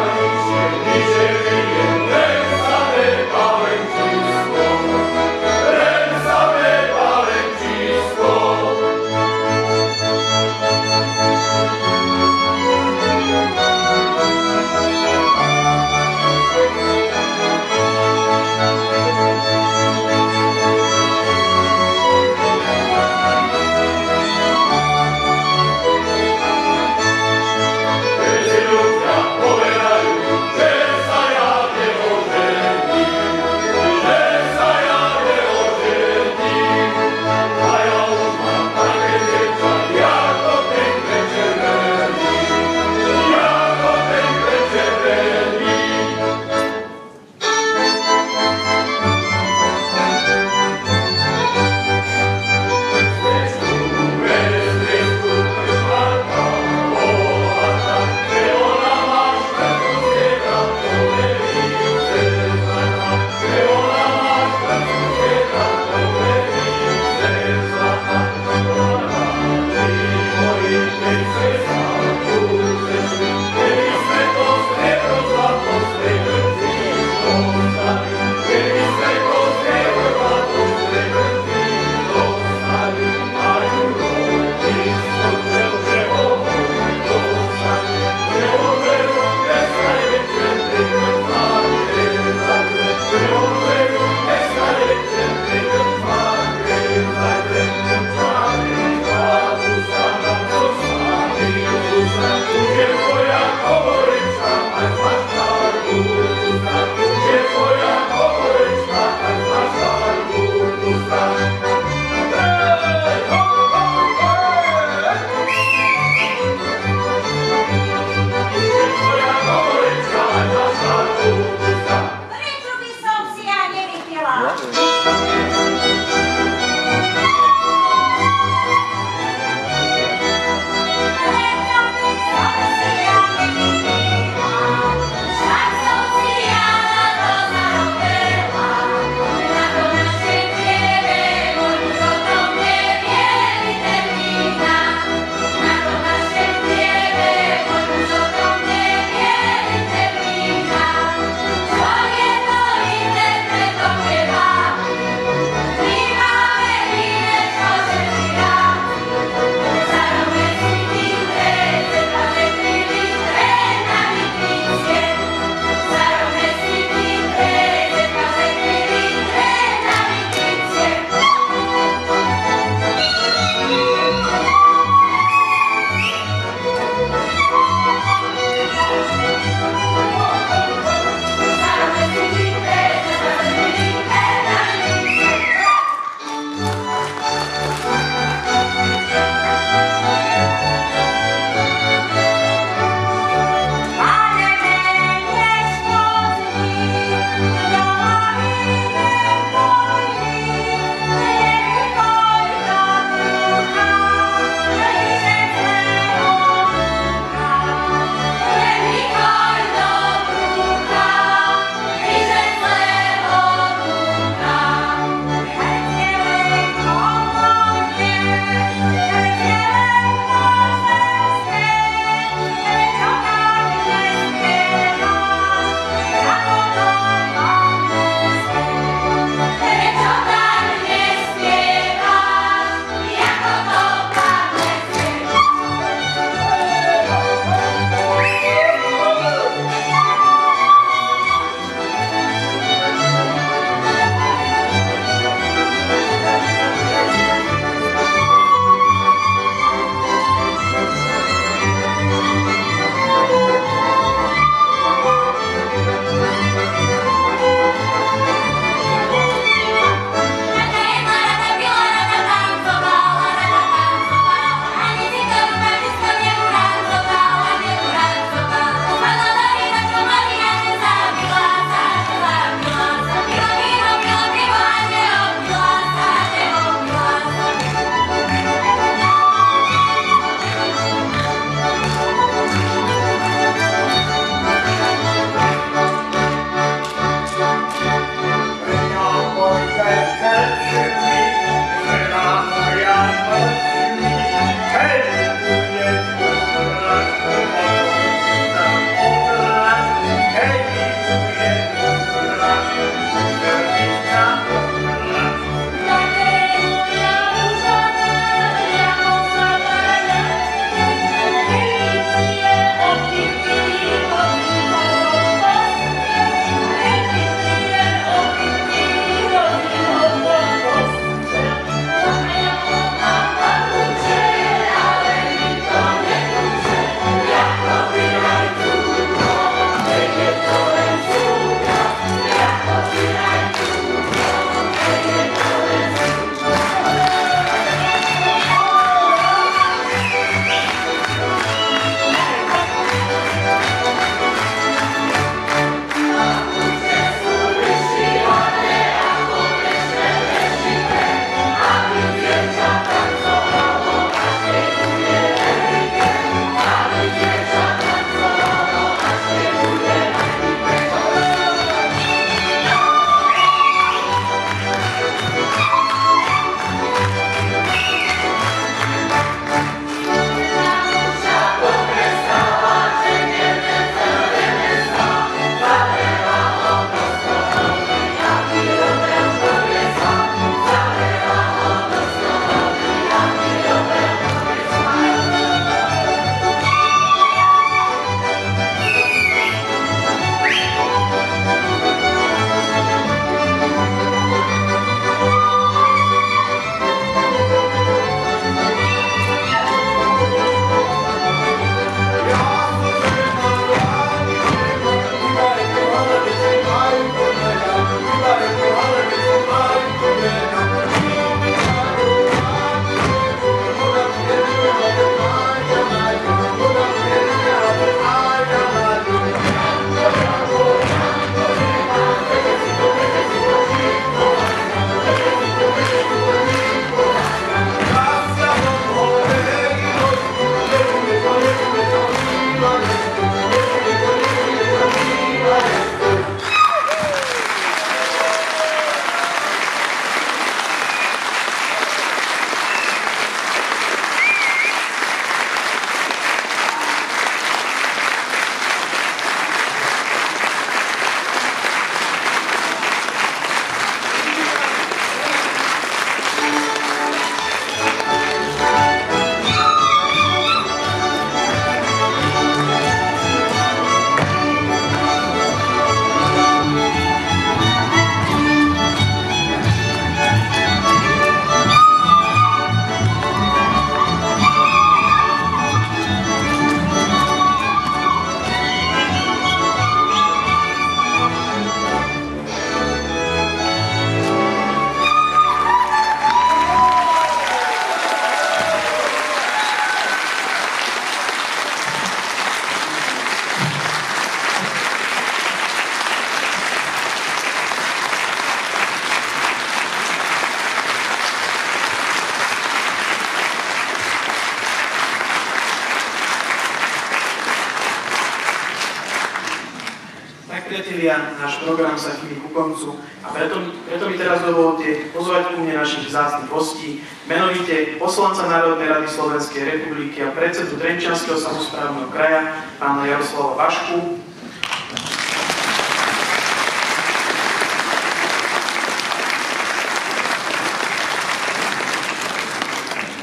Speaker 2: priatelia, náš program sa chýli ku koncu a preto mi teraz dovolte pozvať ku mne našich vzácnych hostí, menovite poslanca Národnej rady Slovenskej republiky a predsedu Trenčianskeho samosprávneho kraja, pána Jaroslava Vašku,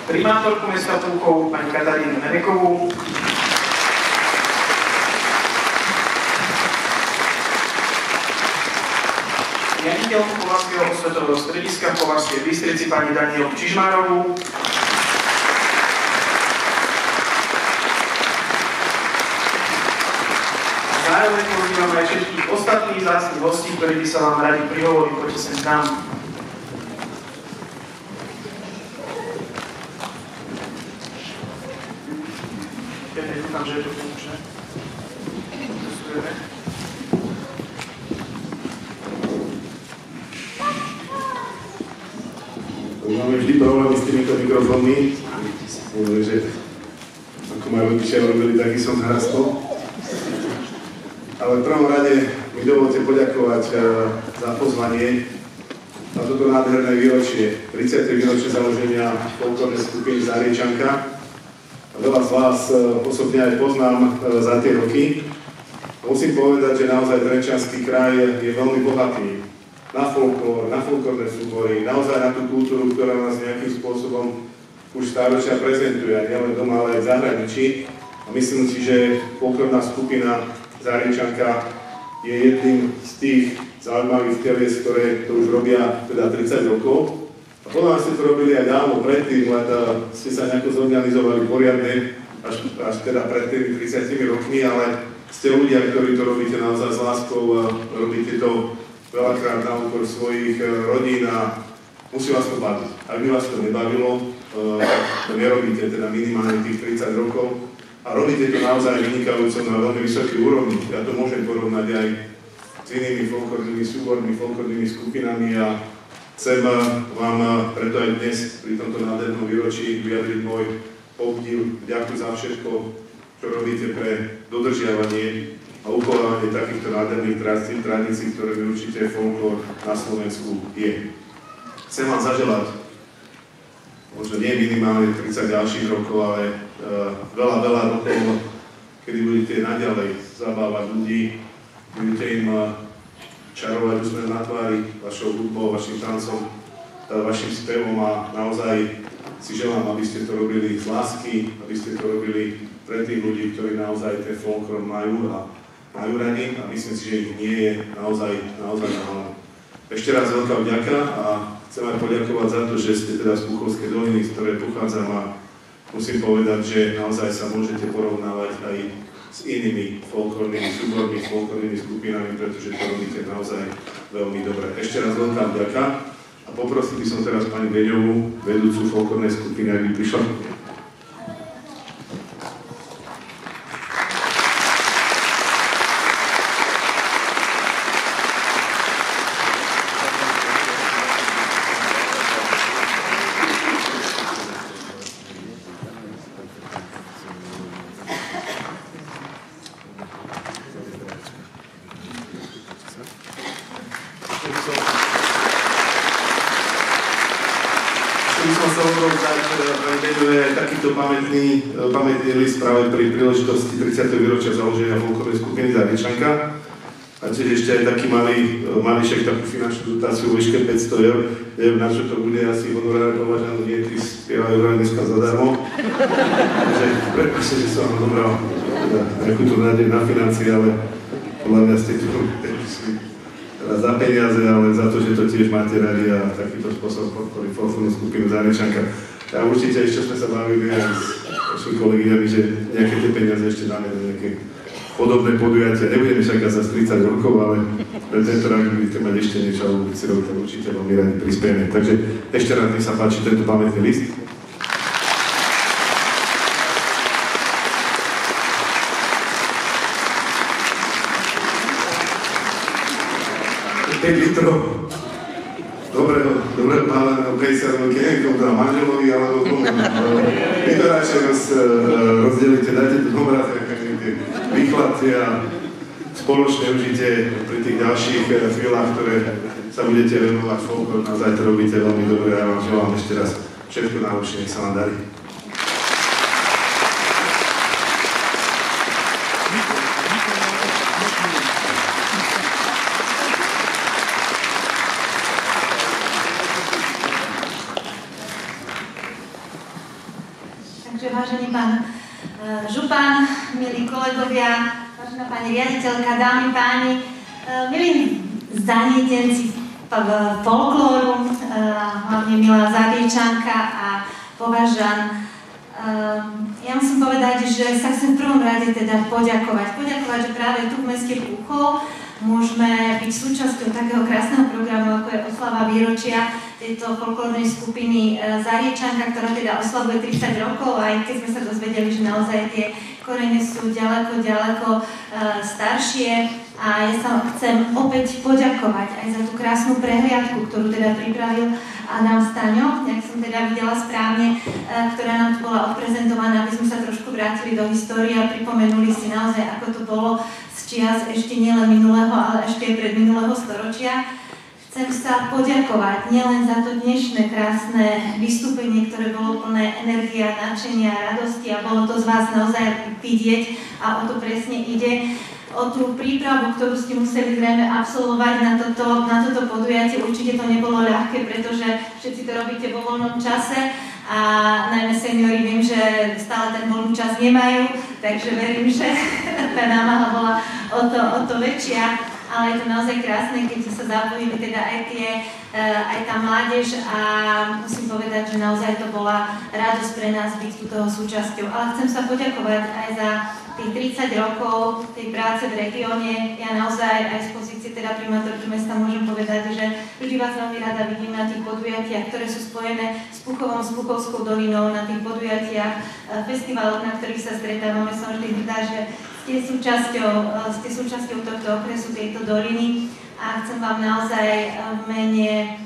Speaker 2: primátorku mesta Púchov, pani Katarínu Nemekovú, riaditeľku Považského osvetového strediska v Považskej Bystrici pani Danielu Čižmárovú, a zároveň pozývam aj všetkých ostatných vzácnych hostí, ktorí by sa vám radi prihovorili, poďte sem k nám. Ja dúfam, že je to funkčné. Testujeme.
Speaker 12: Máme vždy problémy s týmito mikrofónmi, že ako majú rodičia robili, taký som zrastol. Ale v prvom rade mi dovolte poďakovať za pozvanie na toto nádherné výročie, 30. výročie založenia folklórnej skupiny Záriečanka. Veľa z vás osobne aj poznám za tie roky. Musím povedať, že naozaj Trenčiansky kraj je veľmi bohatý na folklór, na folklórne súbory, naozaj na tú kultúru, ktorá nás nejakým spôsobom už stáročia prezentuje, nielen doma, ale aj v zahraničí. A myslím si, že folklórna skupina Záriečanka je jedným z tých zaujímavých telies, ktoré to už robia teda 30 rokov. A podľa nás ste to robili aj dávno predtým, len ste sa nejako zorganizovali poriadne, až teda pred tými 30 rokmi, ale ste ľudia, ktorí to robíte naozaj s láskou, robíte to veľakrát na úkor svojich rodín a musí vás to baviť. Ak by vás to nebavilo, to nerobíte teda minimálne tých 30 rokov a robíte to naozaj vynikajúco na veľmi vysokej úrovni. Ja to môžem porovnať aj s inými folklórnymi súbormi, folklórnymi skupinami a chcem vám preto aj dnes pri tomto nádhernom výročí vyjadriť môj obdiv, ďakujem za všetko, čo robíte pre dodržiavanie a uchovávanie takýchto nádherných tradícií, ktoré určite folklór na Slovensku je. Chcem vám zaželať, možno nie minimálne 30 ďalších rokov, ale veľa rokov, kedy budete naďalej zabávať ľudí, budete im čarovať úsmev na tvári vašou hudbou, vašim tancom, vašim spevom a naozaj si želám, aby ste to robili z lásky, aby ste to robili pre tých ľudí, ktorí naozaj ten folklór majú radi a myslím si, že ich nie je naozaj málo. Ešte raz veľká vďaka a chcem aj poďakovať za to, že ste teda z Púchovskej doliny, z ktorej pochádzam a musím povedať, že naozaj sa môžete porovnávať aj s inými folklórnymi súbormi, folklórnymi skupinami, pretože to robíte naozaj veľmi dobre. Ešte raz veľká vďaka a poprosil by som teraz pani Beňovú, vedúcu folklórnej skupiny, aby prišla. Pamätný list práve pri príležitosti 30. výročia založenia folklórnej skupiny Záriečanka. A tiež ešte aj taký malý šek, takú finančnú dotáciu vo výške 500 eur. Neviem, na čo to bude, asi honorár považaný, nie, tí spievajú hrať dneska zadarmo. Takže prepáčte, že som vám dobral nejakú tú nádej na financie, ale podľa mňa ste tu teraz za peniaze, ale za to, že to tiež máte radi a takýto spôsob podporí folklórnu skupinu Záriečanka. A určite ešte sme sa bavili aj s našimi kolegyňami, že nejaké tie peniaze ešte dáme do nejaké podobné podujatia. Nebudeme čakať za 30 rokov, ale pre tento rok budete mať ešte niečo, ale budete si robiť, tak určite veľmi radi prispieme. Takže ešte raz nech sa páči tento pamätný list. Litrov dobrého pána pejsarového neviem, teda manželovi alebo komu. Vy to radšej rozdelíte, dajte tu domrať, aké tie výchladce a spoločné užite pri tých ďalších chvíľach, ktoré sa budete venovať folklóru. Naozaj to robíte veľmi dobre a ja vám želám ešte raz všetko najlepšie, nech sa vám darí.
Speaker 13: Takže vážený pán župan, milí kolegovia, vážená pani riaditeľka, dámy, páni, milí zanietenci folklóru, hlavne milá Záriečanka a Považan. Ja musím povedať, že sa chcem v prvom rade teda poďakovať, že práve tu v meste Púchov môžeme byť súčasťou takého krásneho programu, ako je oslava výročia tejto folklórnej skupiny Záriečanka, ktorá teda oslavuje 30 rokov, aj keď sme sa dozvedeli, že naozaj tie korene sú ďaleko staršie. A ja sa chcem opäť poďakovať aj za tú krásnu prehliadku, ktorú teda pripravil Adam Staňo, jak som teda videla správne, ktorá nám tu bola odprezentovaná, aby sme sa trošku vrátili do histórie a pripomenuli si naozaj, ako to bolo z čias ešte nielen minulého, ale ešte aj predminulého storočia. Chcem sa poďakovať nielen za to dnešné krásne vystúpenie, ktoré bolo plné energie, nadšenia, radosti a bolo to z vás naozaj vidieť a o to presne ide, o tú prípravu, ktorú ste museli zrejme absolvovať na toto podujatie. Určite to nebolo ľahké, pretože všetci to robíte vo voľnom čase a najmä seniori viem, že stále ten voľný čas nemajú, takže verím, že tá námaha bola o to väčšia. Ale je to naozaj krásne, keď sa zapojili teda aj tá mládež a musím povedať, že naozaj to bola radosť pre nás byť tu toho súčasťou. Ale chcem sa poďakovať aj za tých 30 rokov tej práce v regióne. Ja naozaj aj z pozície teda primátorky mesta môžem povedať, že vždy vás veľmi rada vidím na tých podujatiach, ktoré sú spojené s Púchovom, s Púchovskou dolinou, na tých podujatiach, festivaloch, na ktorých sa stretávame. Som vždy hrdá, že ste súčasťou tohto okresu, tejto doliny a chcem vám naozaj v mene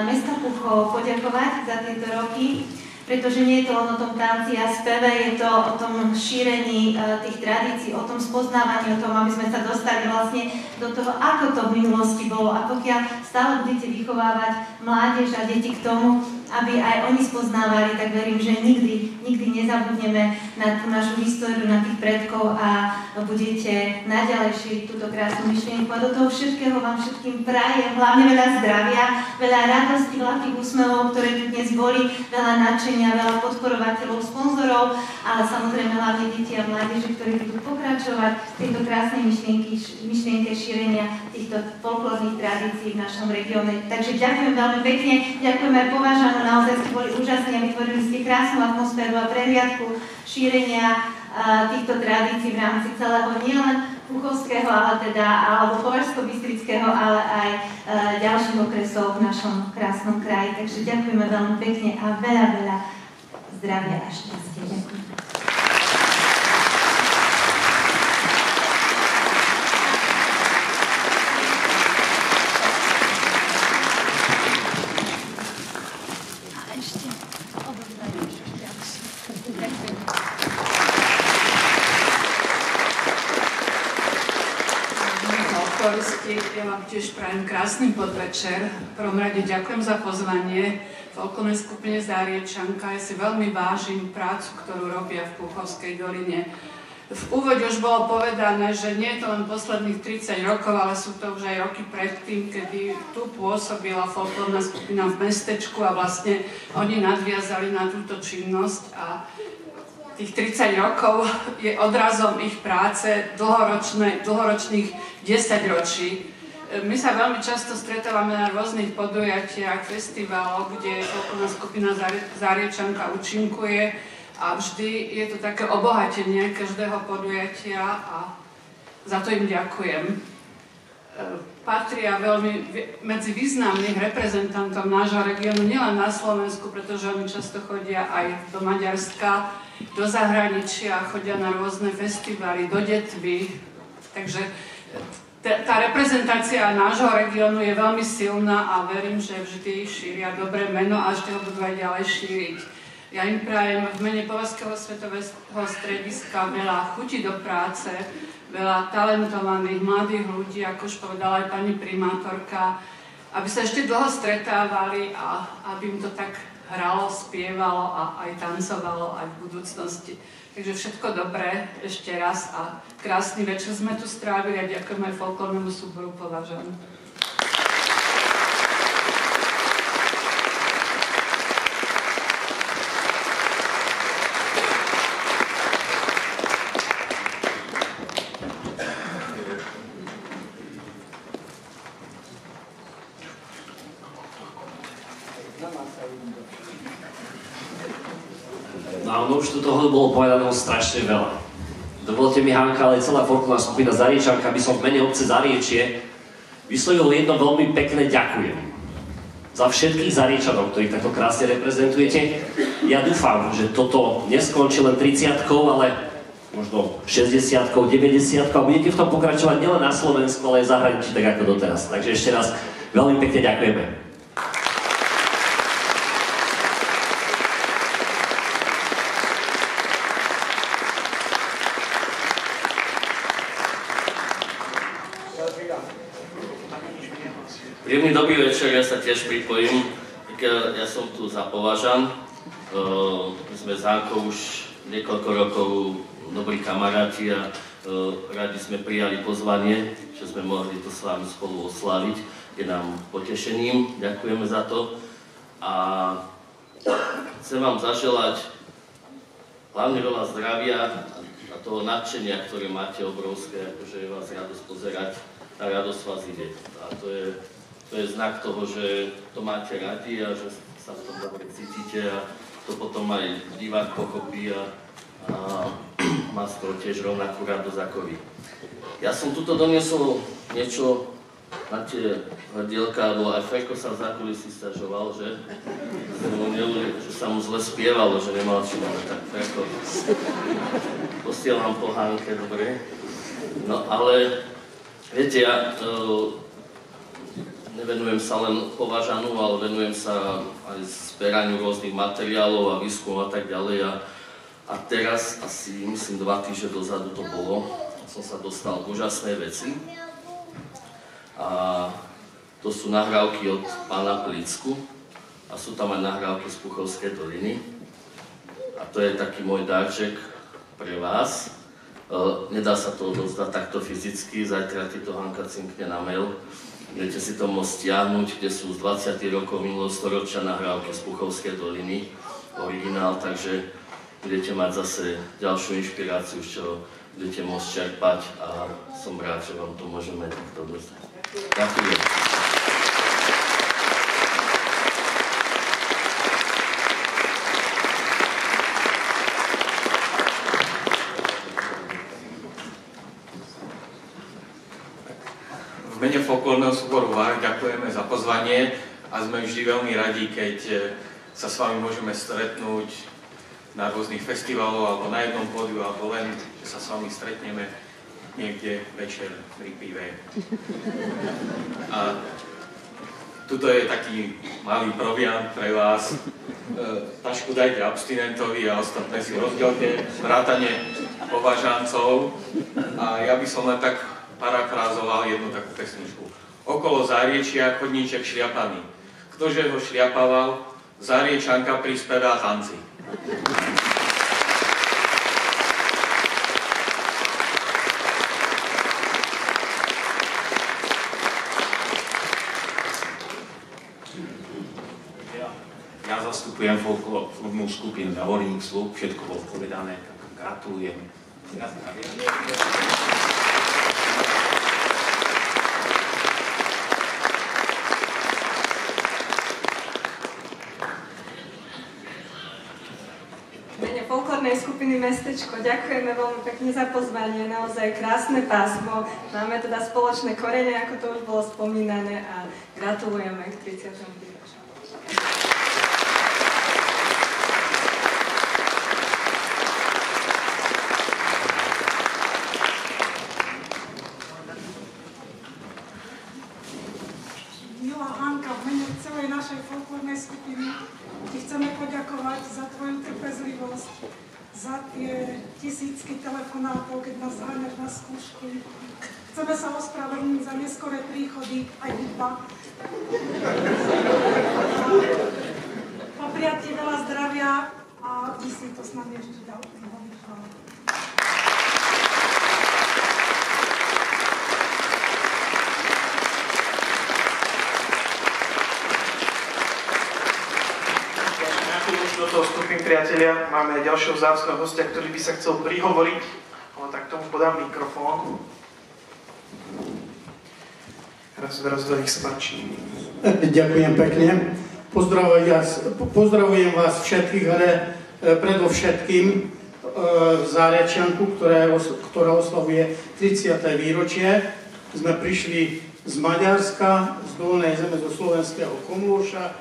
Speaker 13: mesta Púchov poďakovať za tieto roky, pretože nie je to len o tom tanci a speve, je to o tom šírení tých tradícií, o tom spoznávaní, o tom, aby sme sa dostali vlastne do toho, ako to v minulosti bolo a pokiaľ stále budete vychovávať mládež a deti k tomu, aby aj oni spoznávali, tak verím, že nikdy nezabudneme na tú našu históriu, na tých predkov a budete naďalej šíriť túto krásnu myšlienku. A do toho všetkého vám všetkým prajem hlavne veľa zdravia, veľa radosti, veľkých úsmevov, ktoré tu dnes boli, veľa nadšenia, veľa podporovateľov, sponzorov, ale samozrejme hlavne deti a mládeže, ktorí budú pokračovať v tejto krásnej myšlienke šírenia týchto folklórnych tradícií v našom regióne. Takže ďakujem veľmi pekne, ďakujem aj Považanu, naozaj ste boli úžasní a vytvorili ste krásnu atmosféru a prehliadku šírenia týchto tradícií v rámci celého nielen Púchovského, alebo Považsko-Bystrického, ale aj ďalších okresov v našom krásnom kraji. Takže ďakujeme veľmi pekne a veľa zdravia a šťastia. Ďakujem.
Speaker 14: Ja vám tiež prajem krásny podvečer. V prvom rade ďakujem za pozvanie folklórnej skupine Záriečanka. Ja si veľmi vážim prácu, ktorú robia v Púchovskej doline. V úvode už bolo povedané, že nie je to len posledných 30 rokov, ale sú to už aj roky predtým, kedy tu pôsobila folklórna skupina v mestečku a vlastne oni nadviazali na túto činnosť a tých 30 rokov je odrazom ich práce dlhoročných 10 ročí. My sa veľmi často stretávame na rôznych podujatiach, festivaloch, kde folklórna skupina Záriečanka účinkuje a vždy je to také obohatenie každého podujatia a za to im ďakujem. Patria veľmi medzi významných reprezentantov nášho regiónu, nielen na Slovensku, pretože oni často chodia aj do Maďarska, do zahraničia, chodia na rôzne festivaly, do Detvy, takže tá reprezentácia nášho regiónu je veľmi silná a verím, že vždy šíria dobré meno a ešte ho budú aj ďalej šíriť. Ja im prajem v mene Považského svetového strediska veľa chuti do práce, veľa talentovaných mladých ľudí, ako už povedala aj pani primátorka, aby sa ešte dlho stretávali a aby im to tak hralo, spievalo a aj tancovalo aj v budúcnosti. Takže všetko dobré ešte raz a krásny večer sme tu strávili a ďakujem aj folklórnemu súboru Považan.
Speaker 15: No už tu toho bolo povedaného strašne veľa. Dovolte mi, Hanka, ale celá folklórna skupina Zariečanka, aby som v mene obce Zariečie vyslovil jedno veľmi pekné ďakujem. Za všetkých Zariečanov, ktorých takto krásne reprezentujete. Ja dúfam, že toto neskončí len 30-kou, ale možno 60-kou, 90-kou a budete v tom pokračovať nielen na Slovensku, ale aj v zahraničí, tak ako doteraz. Takže ešte raz veľmi pekne ďakujeme.
Speaker 16: Príjemný dobrý večer, ja sa tiež pripojím. Ja som tu za Považan. My sme s Hankou už niekoľko rokov dobrí kamaráti a radi sme prijali pozvanie, že sme mohli to s vami spolu osláviť. Je nám potešením, ďakujeme za to. A chcem vám zaželať hlavne veľa zdravia a toho nadšenia, ktoré máte obrovské, akože je vás radosť pozerať a radosť vás ide. A to je znak toho, že to máte radi a že sa v tom dobre cítite a to potom aj divák pochopí a má z toho tiež rovnakú radosť ako vy. Ja som tuto doniesol niečo na tie hrdielka, lebo aj Fejko sa v zákulisí sťažoval, že sa mu zle spievalo, že nemal čím, ale tak Fejko posielam po Hanke, dobre. No ale viete, ja nevenujem sa len Považanu, ale venujem sa aj zberaniu rôznych materiálov a výskumu a tak ďalej. A teraz, asi myslím 2 týždne dozadu to bolo, som sa dostal k úžasnej veci. A to sú nahrávky od pána Plicku a sú tam aj nahrávky z Puchovskej doliny. A to je taký môj darček pre vás. Nedá sa to odozdať takto fyzicky, zajtra ti to Hanka cinkne na mail. Budete si to môcť stiahnuť, kde sú z 20 rokov minulého storočia nahrávky z Puchovskej doliny, originál, takže budete mať zase ďalšiu inšpiráciu, z čoho budete môcť čerpať a som rád, že vám to môžeme takto dostať. Ďakujem.
Speaker 17: V mene folklórneho súboru VAR ďakujeme za pozvanie a sme vždy veľmi radi, keď sa s vami môžeme stretnúť na rôznych festivaloch alebo na jednom pódiu, alebo len, že sa s vami stretneme niekde večer pri pive. A tuto je taký malý proviant pre vás. Tašku dajte abstinentovi a ostatné si rozdielte, vrátane Považancov. A ja by som len tak parafrázoval jednu takú pesničku. Okolo Zariečia chodníček šliapaný. Ktože ho šliapaval, Zariečanka prispevá tanci.
Speaker 18: Ja zastupujem folklórnu skupinu Javorník Slúb, všetko bolo povedané, tak gratulujem.
Speaker 19: Folklórnej skupiny Mestečko. Ďakujeme veľmi pekne za pozvanie, naozaj krásne pásmo. Máme teda spoločné korene, ako to už bolo spomínané a gratulujeme k 30. výročiu.
Speaker 20: Milá Hanka, v mene celej našej folklórnej skupiny ti chceme poďakovať za tvoju tisícky telefonátov, keď nás zháňaš na skúšky. Chceme sa ospravedlniť za neskoré príchody, aj hudba. A prijať ti veľa zdravia a ty si to s nami ešte dal.
Speaker 2: Do toho vstupím, priatelia. Máme aj ďalšieho vzácneho hostia, ktorý by sa chcel prihovoriť, ale tak tomu podám mikrofón. Raz, nech sa páči.
Speaker 21: Ďakujem pekne. Pozdravujem vás všetkých, ale predovšetkým Zárečianku, ktorá oslavuje 30. výročie. Sme prišli z Maďarska, z Dolnej Zeme, zo slovenského Komlúša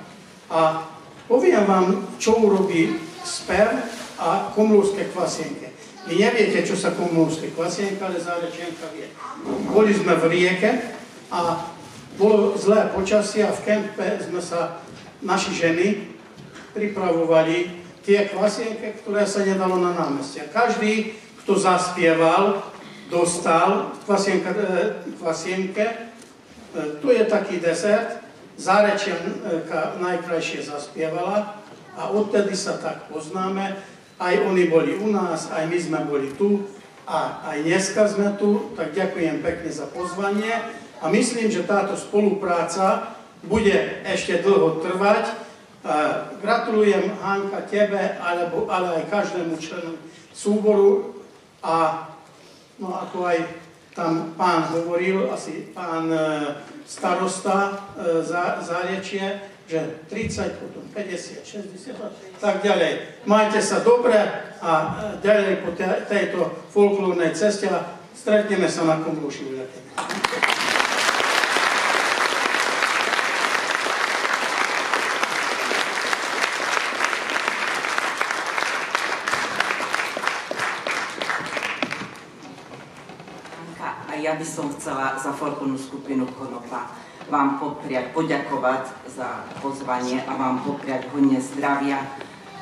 Speaker 21: a poviem vám, čo urobí spev a komlúrske kvasienke. Vy neviete, čo sa komlúrske kvasienka, ale Zárečianka vie. Boli sme v rieke a bolo zlé počasie a v kempe sme sa, naši ženy, pripravovali tie kvasienke, ktoré sa nedalo na námestí. Každý, kto zaspieval, dostal kvasienke. Tu je taký desert. Zárečianka najkrajšie zaspievala a odtedy sa tak poznáme. Aj oni boli u nás, aj my sme boli tu a aj dneska sme tu, tak ďakujem pekne za pozvanie a myslím, že táto spolupráca bude ešte dlho trvať. Gratulujem, Hanka, tebe, ale aj každému členu súboru a no ako aj tam pán hovoril, asi pán starosta Zárečie, že 30, potom 50, 60, tak ďalej. Majte sa dobre a ďalej po tejto folklórnej ceste a stretneme sa na Komlúši v lete.
Speaker 22: Ja by som chcela za folklórnu skupinu Konopa vám poďakovať za pozvanie a vám popriať hodne zdravia,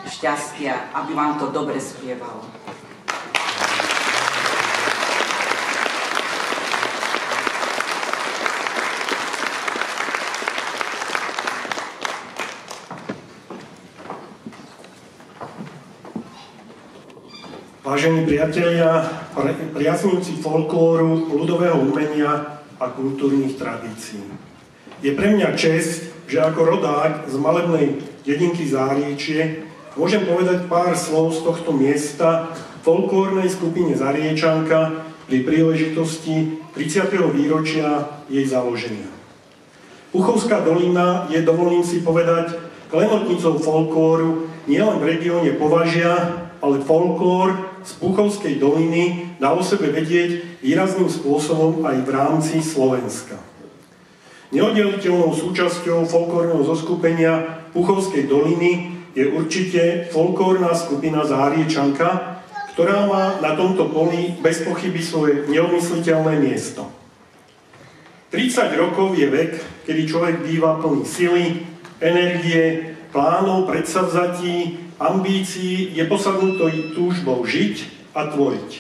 Speaker 22: šťastia, aby vám to dobre spievalo.
Speaker 23: Vážení priatelia, priaznivci folklóru, ľudového umenia a kultúrnych tradícií. Je pre mňa česť, že ako rodák z malebnej dedinky Záriečie môžem povedať pár slov z tohto miesta folklórnej skupine Zariečanka pri príležitosti 30. výročia jej založenia. Puchovská dolina je, dovolím si povedať, klenotnicou folklóru nielen v regióne Považia, ale folklór z Puchovskej doliny dá o sebe vedieť výrazným spôsobom aj v rámci Slovenska. Neoddeliteľnou súčasťou folklórneho zoskupenia Puchovskej doliny je určite folklórna skupina Záriečanka, ktorá má na tomto poli bez pochyby svoje neodmysliteľné miesto. 30 rokov je vek, kedy človek býva plný sily, energie, plánov, predsavzatí, ambícií, je posadnutý túžbou žiť a tvoriť.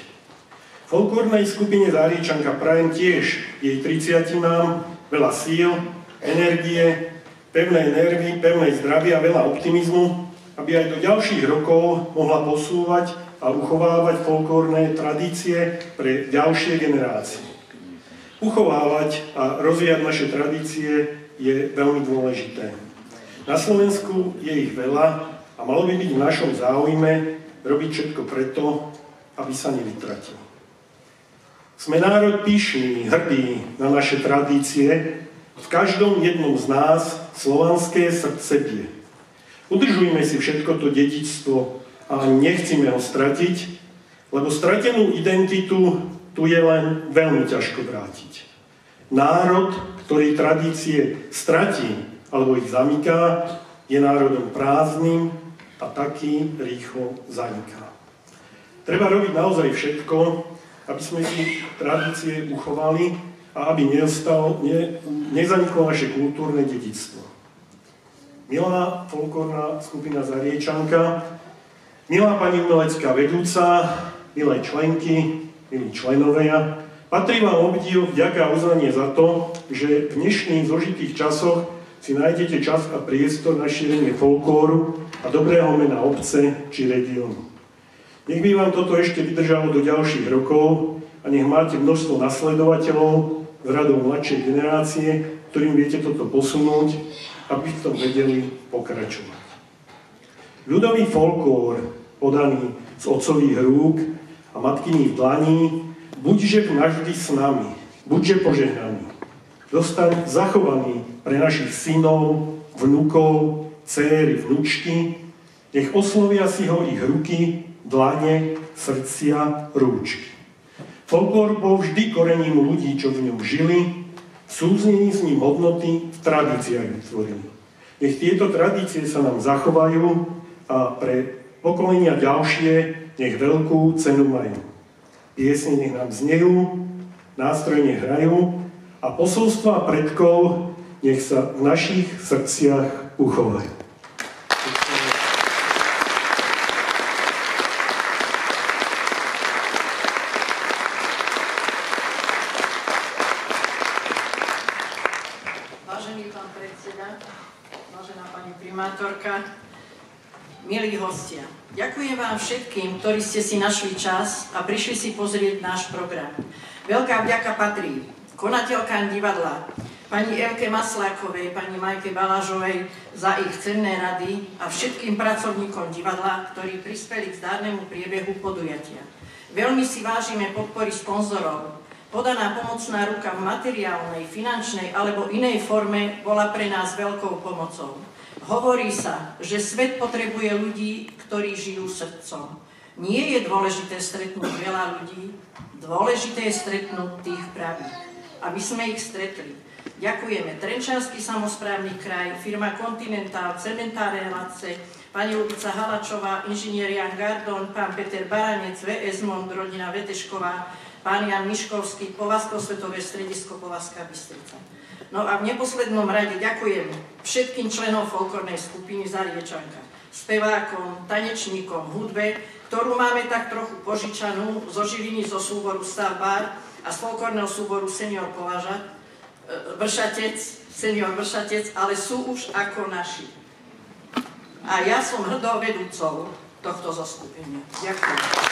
Speaker 23: Folklórnej skupine Záriečanka prajem tiež jej 30-nám veľa síl, energie, pevnej nervy, pevnej zdravia, veľa optimizmu, aby aj do ďalších rokov mohla posúvať a uchovávať folklórne tradície pre ďalšie generácie. Uchovávať a rozvíjať naše tradície je veľmi dôležité. Na Slovensku je ich veľa, a malo by byť v našom záujme robiť všetko preto, aby sa nevytratili. Sme národ pyšný, hrdý na naše tradície, v každom jednom z nás slovanské srdce bije. Udržujme si všetko to dedičstvo a nechcíme ho stratiť, lebo stratenú identitu tu je len veľmi ťažko vrátiť. Národ, ktorý tradície stratí alebo ich zamyká, je národom prázdnym a taký rýchlo zaniká. Treba robiť naozaj všetko, aby sme si tradície uchovali a aby nezaniklo naše kultúrne dedičstvo. Milá folklórna skupina Zariečanka, milá pani umelecká vedúca, milé členky, milí členovia, patrí vám obdiv, vďaka a uznanie za to, že v dnešných zložitých časoch si nájdete čas a priestor na šírenie folklóru a dobrého mena obce či regiónu. Nech by vám toto ešte vydržalo do ďalších rokov a nech máte množstvo nasledovateľov z radov mladšej generácie, ktorým viete toto posunúť, aby v tom vedeli pokračovať. Ľudový folklór, podaný z otcových rúk a matkyných dlaní, buďže navždy s nami, buďže požehnaný. Zostaň zachovaný pre našich synov, vnukov, dcéry, vnučky, nech oslovia si ho ich ruky, dlane, srdcia, rúčky. Folklór bol vždy korením ľudí, čo v ňom žili, v súznení s ním hodnoty v tradíciách vytvorili. Nech tieto tradície sa nám zachovajú a pre pokolenia ďalšie nech veľkú cenu majú. Piesne nech nám znejú, nástroje nech hrajú a posolstvá predkov nech sa v našich srdciach uchovajú.
Speaker 1: Milí hostia, ďakujem vám všetkým, ktorí ste si našli čas a prišli si pozrieť náš program. Veľká vďaka patrí konateľkám divadla, pani Elke Maslákovej, pani Majke Balážovej za ich cenné rady a všetkým pracovníkom divadla, ktorí prispeli k zdárnemu priebehu podujatia. Veľmi si vážime podpory sponzorov. Podaná pomocná ruka v materiálnej, finančnej alebo inej forme bola pre nás veľkou pomocou. Hovorí sa, že svet potrebuje ľudí, ktorí žijú srdcom. Nie je dôležité stretnúť veľa ľudí, dôležité je stretnúť tých pravých, aby sme ich stretli. Ďakujeme Trenčanský samosprávny kraj, firma Continental, Cementáre Lace, pani Lubica Halačová, inžinier Jan Gardon, pán Peter Baranec, VS Mond, rodina Vetešková, pán Jan Miškovský, Povazko Svetové stredisko Povazka Bystrica. No a v neposlednom rade ďakujem všetkým členom folklórnej skupiny Zariečanka, spevákom, tanečníkom, hudbe, ktorú máme tak trochu požičanú zo Žiliny, zo súboru Stavbár a z folklórneho súboru Senior Vršatec, ale sú už ako naši. A ja som hrdou vedúcou tohto zoskupenia. Ďakujem.